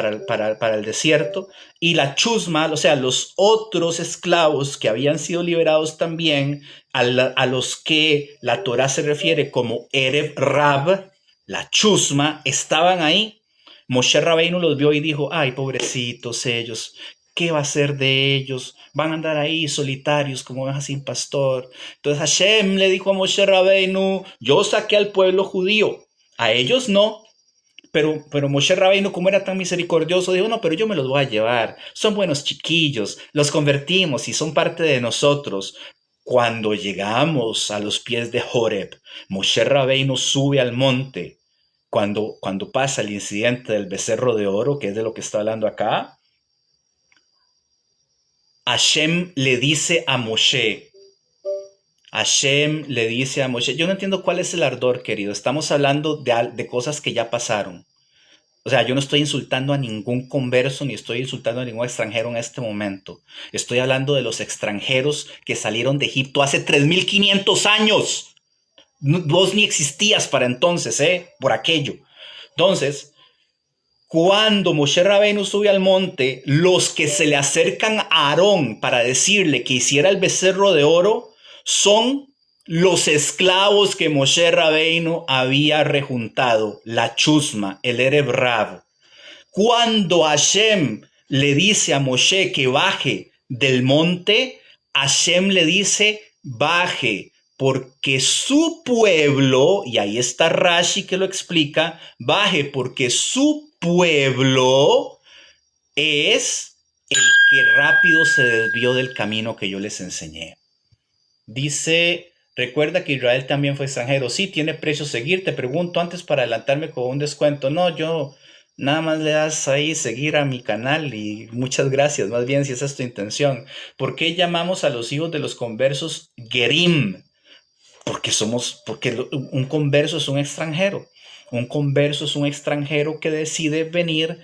[SPEAKER 1] el desierto y la chusma, o sea, los otros esclavos que habían sido liberados también, a los que la Torá se refiere como Erev Rab, la chusma, estaban ahí. Moshe Rabbeinu los vio y dijo, ay, pobrecitos ellos, ¿qué va a ser de ellos? Van a andar ahí solitarios como ovejas sin pastor. Entonces Hashem le dijo a Moshe Rabbeinu, yo saqué al pueblo judío, a ellos no. Pero Moshe Rabbeinu, como era tan misericordioso, dijo, no, pero yo me los voy a llevar. Son buenos chiquillos, los convertimos y son parte de nosotros. Cuando llegamos a los pies de Horeb, Moshe Rabbeinu sube al monte. Cuando pasa el incidente del becerro de oro, que es de lo que está hablando acá, Hashem le dice a Moshe, yo no entiendo cuál es el ardor, querido. Estamos hablando de cosas que ya pasaron. O sea, yo no estoy insultando a ningún converso ni estoy insultando a ningún extranjero en este momento. Estoy hablando de los extranjeros que salieron de Egipto hace 3.500 años. Vos ni existías para entonces, por aquello. Entonces, cuando Moshe Rabbeinu sube al monte, los que se le acercan a Aarón para decirle que hiciera el becerro de oro son los esclavos que Moshe Rabbeinu había rejuntado, la chusma, el Erev Rab. Cuando Hashem le dice a Moshe que baje del monte, Hashem le dice, baje, porque su pueblo, y ahí está Rashi que lo explica, baje porque su pueblo es el que rápido se desvió del camino que yo les enseñé. Dice, recuerda que Israel también fue extranjero. Sí, tiene precio seguir. Te pregunto antes para adelantarme con un descuento. No, yo nada más le das ahí seguir a mi canal y muchas gracias, más bien si esa es tu intención. ¿Por qué llamamos a los hijos de los conversos Gerim? Porque un converso es un extranjero. Un converso es un extranjero que decide venir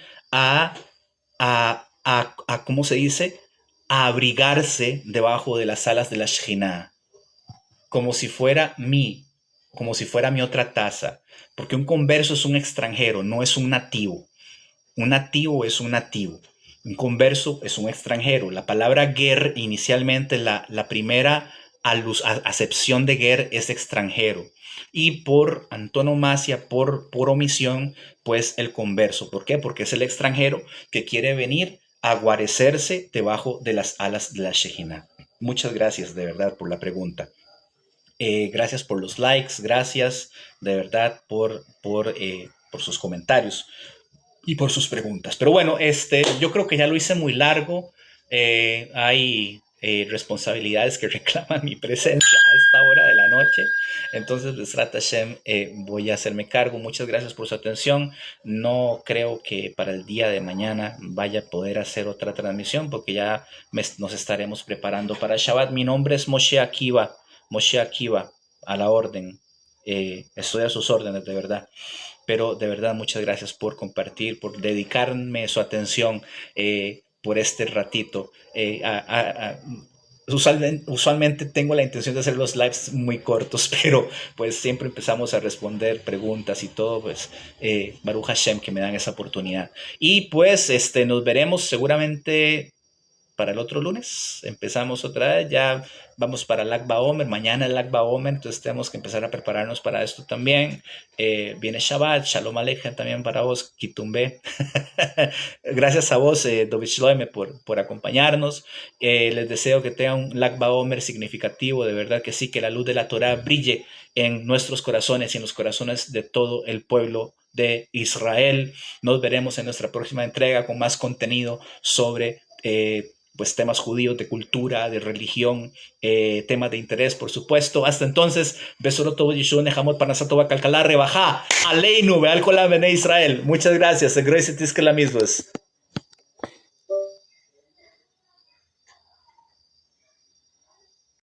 [SPEAKER 1] ¿cómo se dice? A abrigarse debajo de las alas de la Shekhinah, como si fuera como si fuera mi otra taza. Porque un converso es un extranjero, no es un nativo. Un nativo es un nativo. Un converso es un extranjero. La palabra ger, inicialmente, la primera acepción de ger es extranjero. Y por antonomasia, por omisión, pues el converso. ¿Por qué? Porque es el extranjero que quiere venir a guarecerse debajo de las alas de la Shejina. Muchas gracias de verdad por la pregunta. Gracias por los likes, gracias de verdad por sus comentarios y por sus preguntas. Pero bueno, yo creo que ya lo hice muy largo. Hay responsabilidades que reclaman mi presencia a esta hora de la noche. Entonces, Besrat Hashem, voy a hacerme cargo. Muchas gracias por su atención. No creo que para el día de mañana vaya a poder hacer otra transmisión porque ya nos estaremos preparando para Shabbat. Mi nombre es Moshe Akiva. Moshe Akiva, a la orden. Estoy a sus órdenes, de verdad. Pero de verdad, muchas gracias por compartir, por dedicarme su atención por este ratito. Usualmente tengo la intención de hacer los lives muy cortos, pero pues siempre empezamos a responder preguntas y todo, pues Baruch Hashem que me dan esa oportunidad. Y pues nos veremos seguramente para el otro lunes. Empezamos otra vez, ya vamos para el Lag BaOmer, mañana el Lag BaOmer, entonces tenemos que empezar a prepararnos para esto también. Viene Shabbat, Shalom Aleichem también para vos, Kitumbe. Gracias a vos, Dovich Shloime, por acompañarnos. Les deseo que tengan un Lag BaOmer significativo, de verdad que sí, que la luz de la Torah brille en nuestros corazones y en los corazones de todo el pueblo de Israel. Nos veremos en nuestra próxima entrega con más contenido sobre pues temas judíos, de cultura, de religión, temas de interés, por supuesto. Hasta entonces, Besoroto Yeshua Nehamot Panasatova Calcalá Rebajá, Aleinu, Beal Kolam Bene Israel. Muchas gracias. Gracias, que la misma es.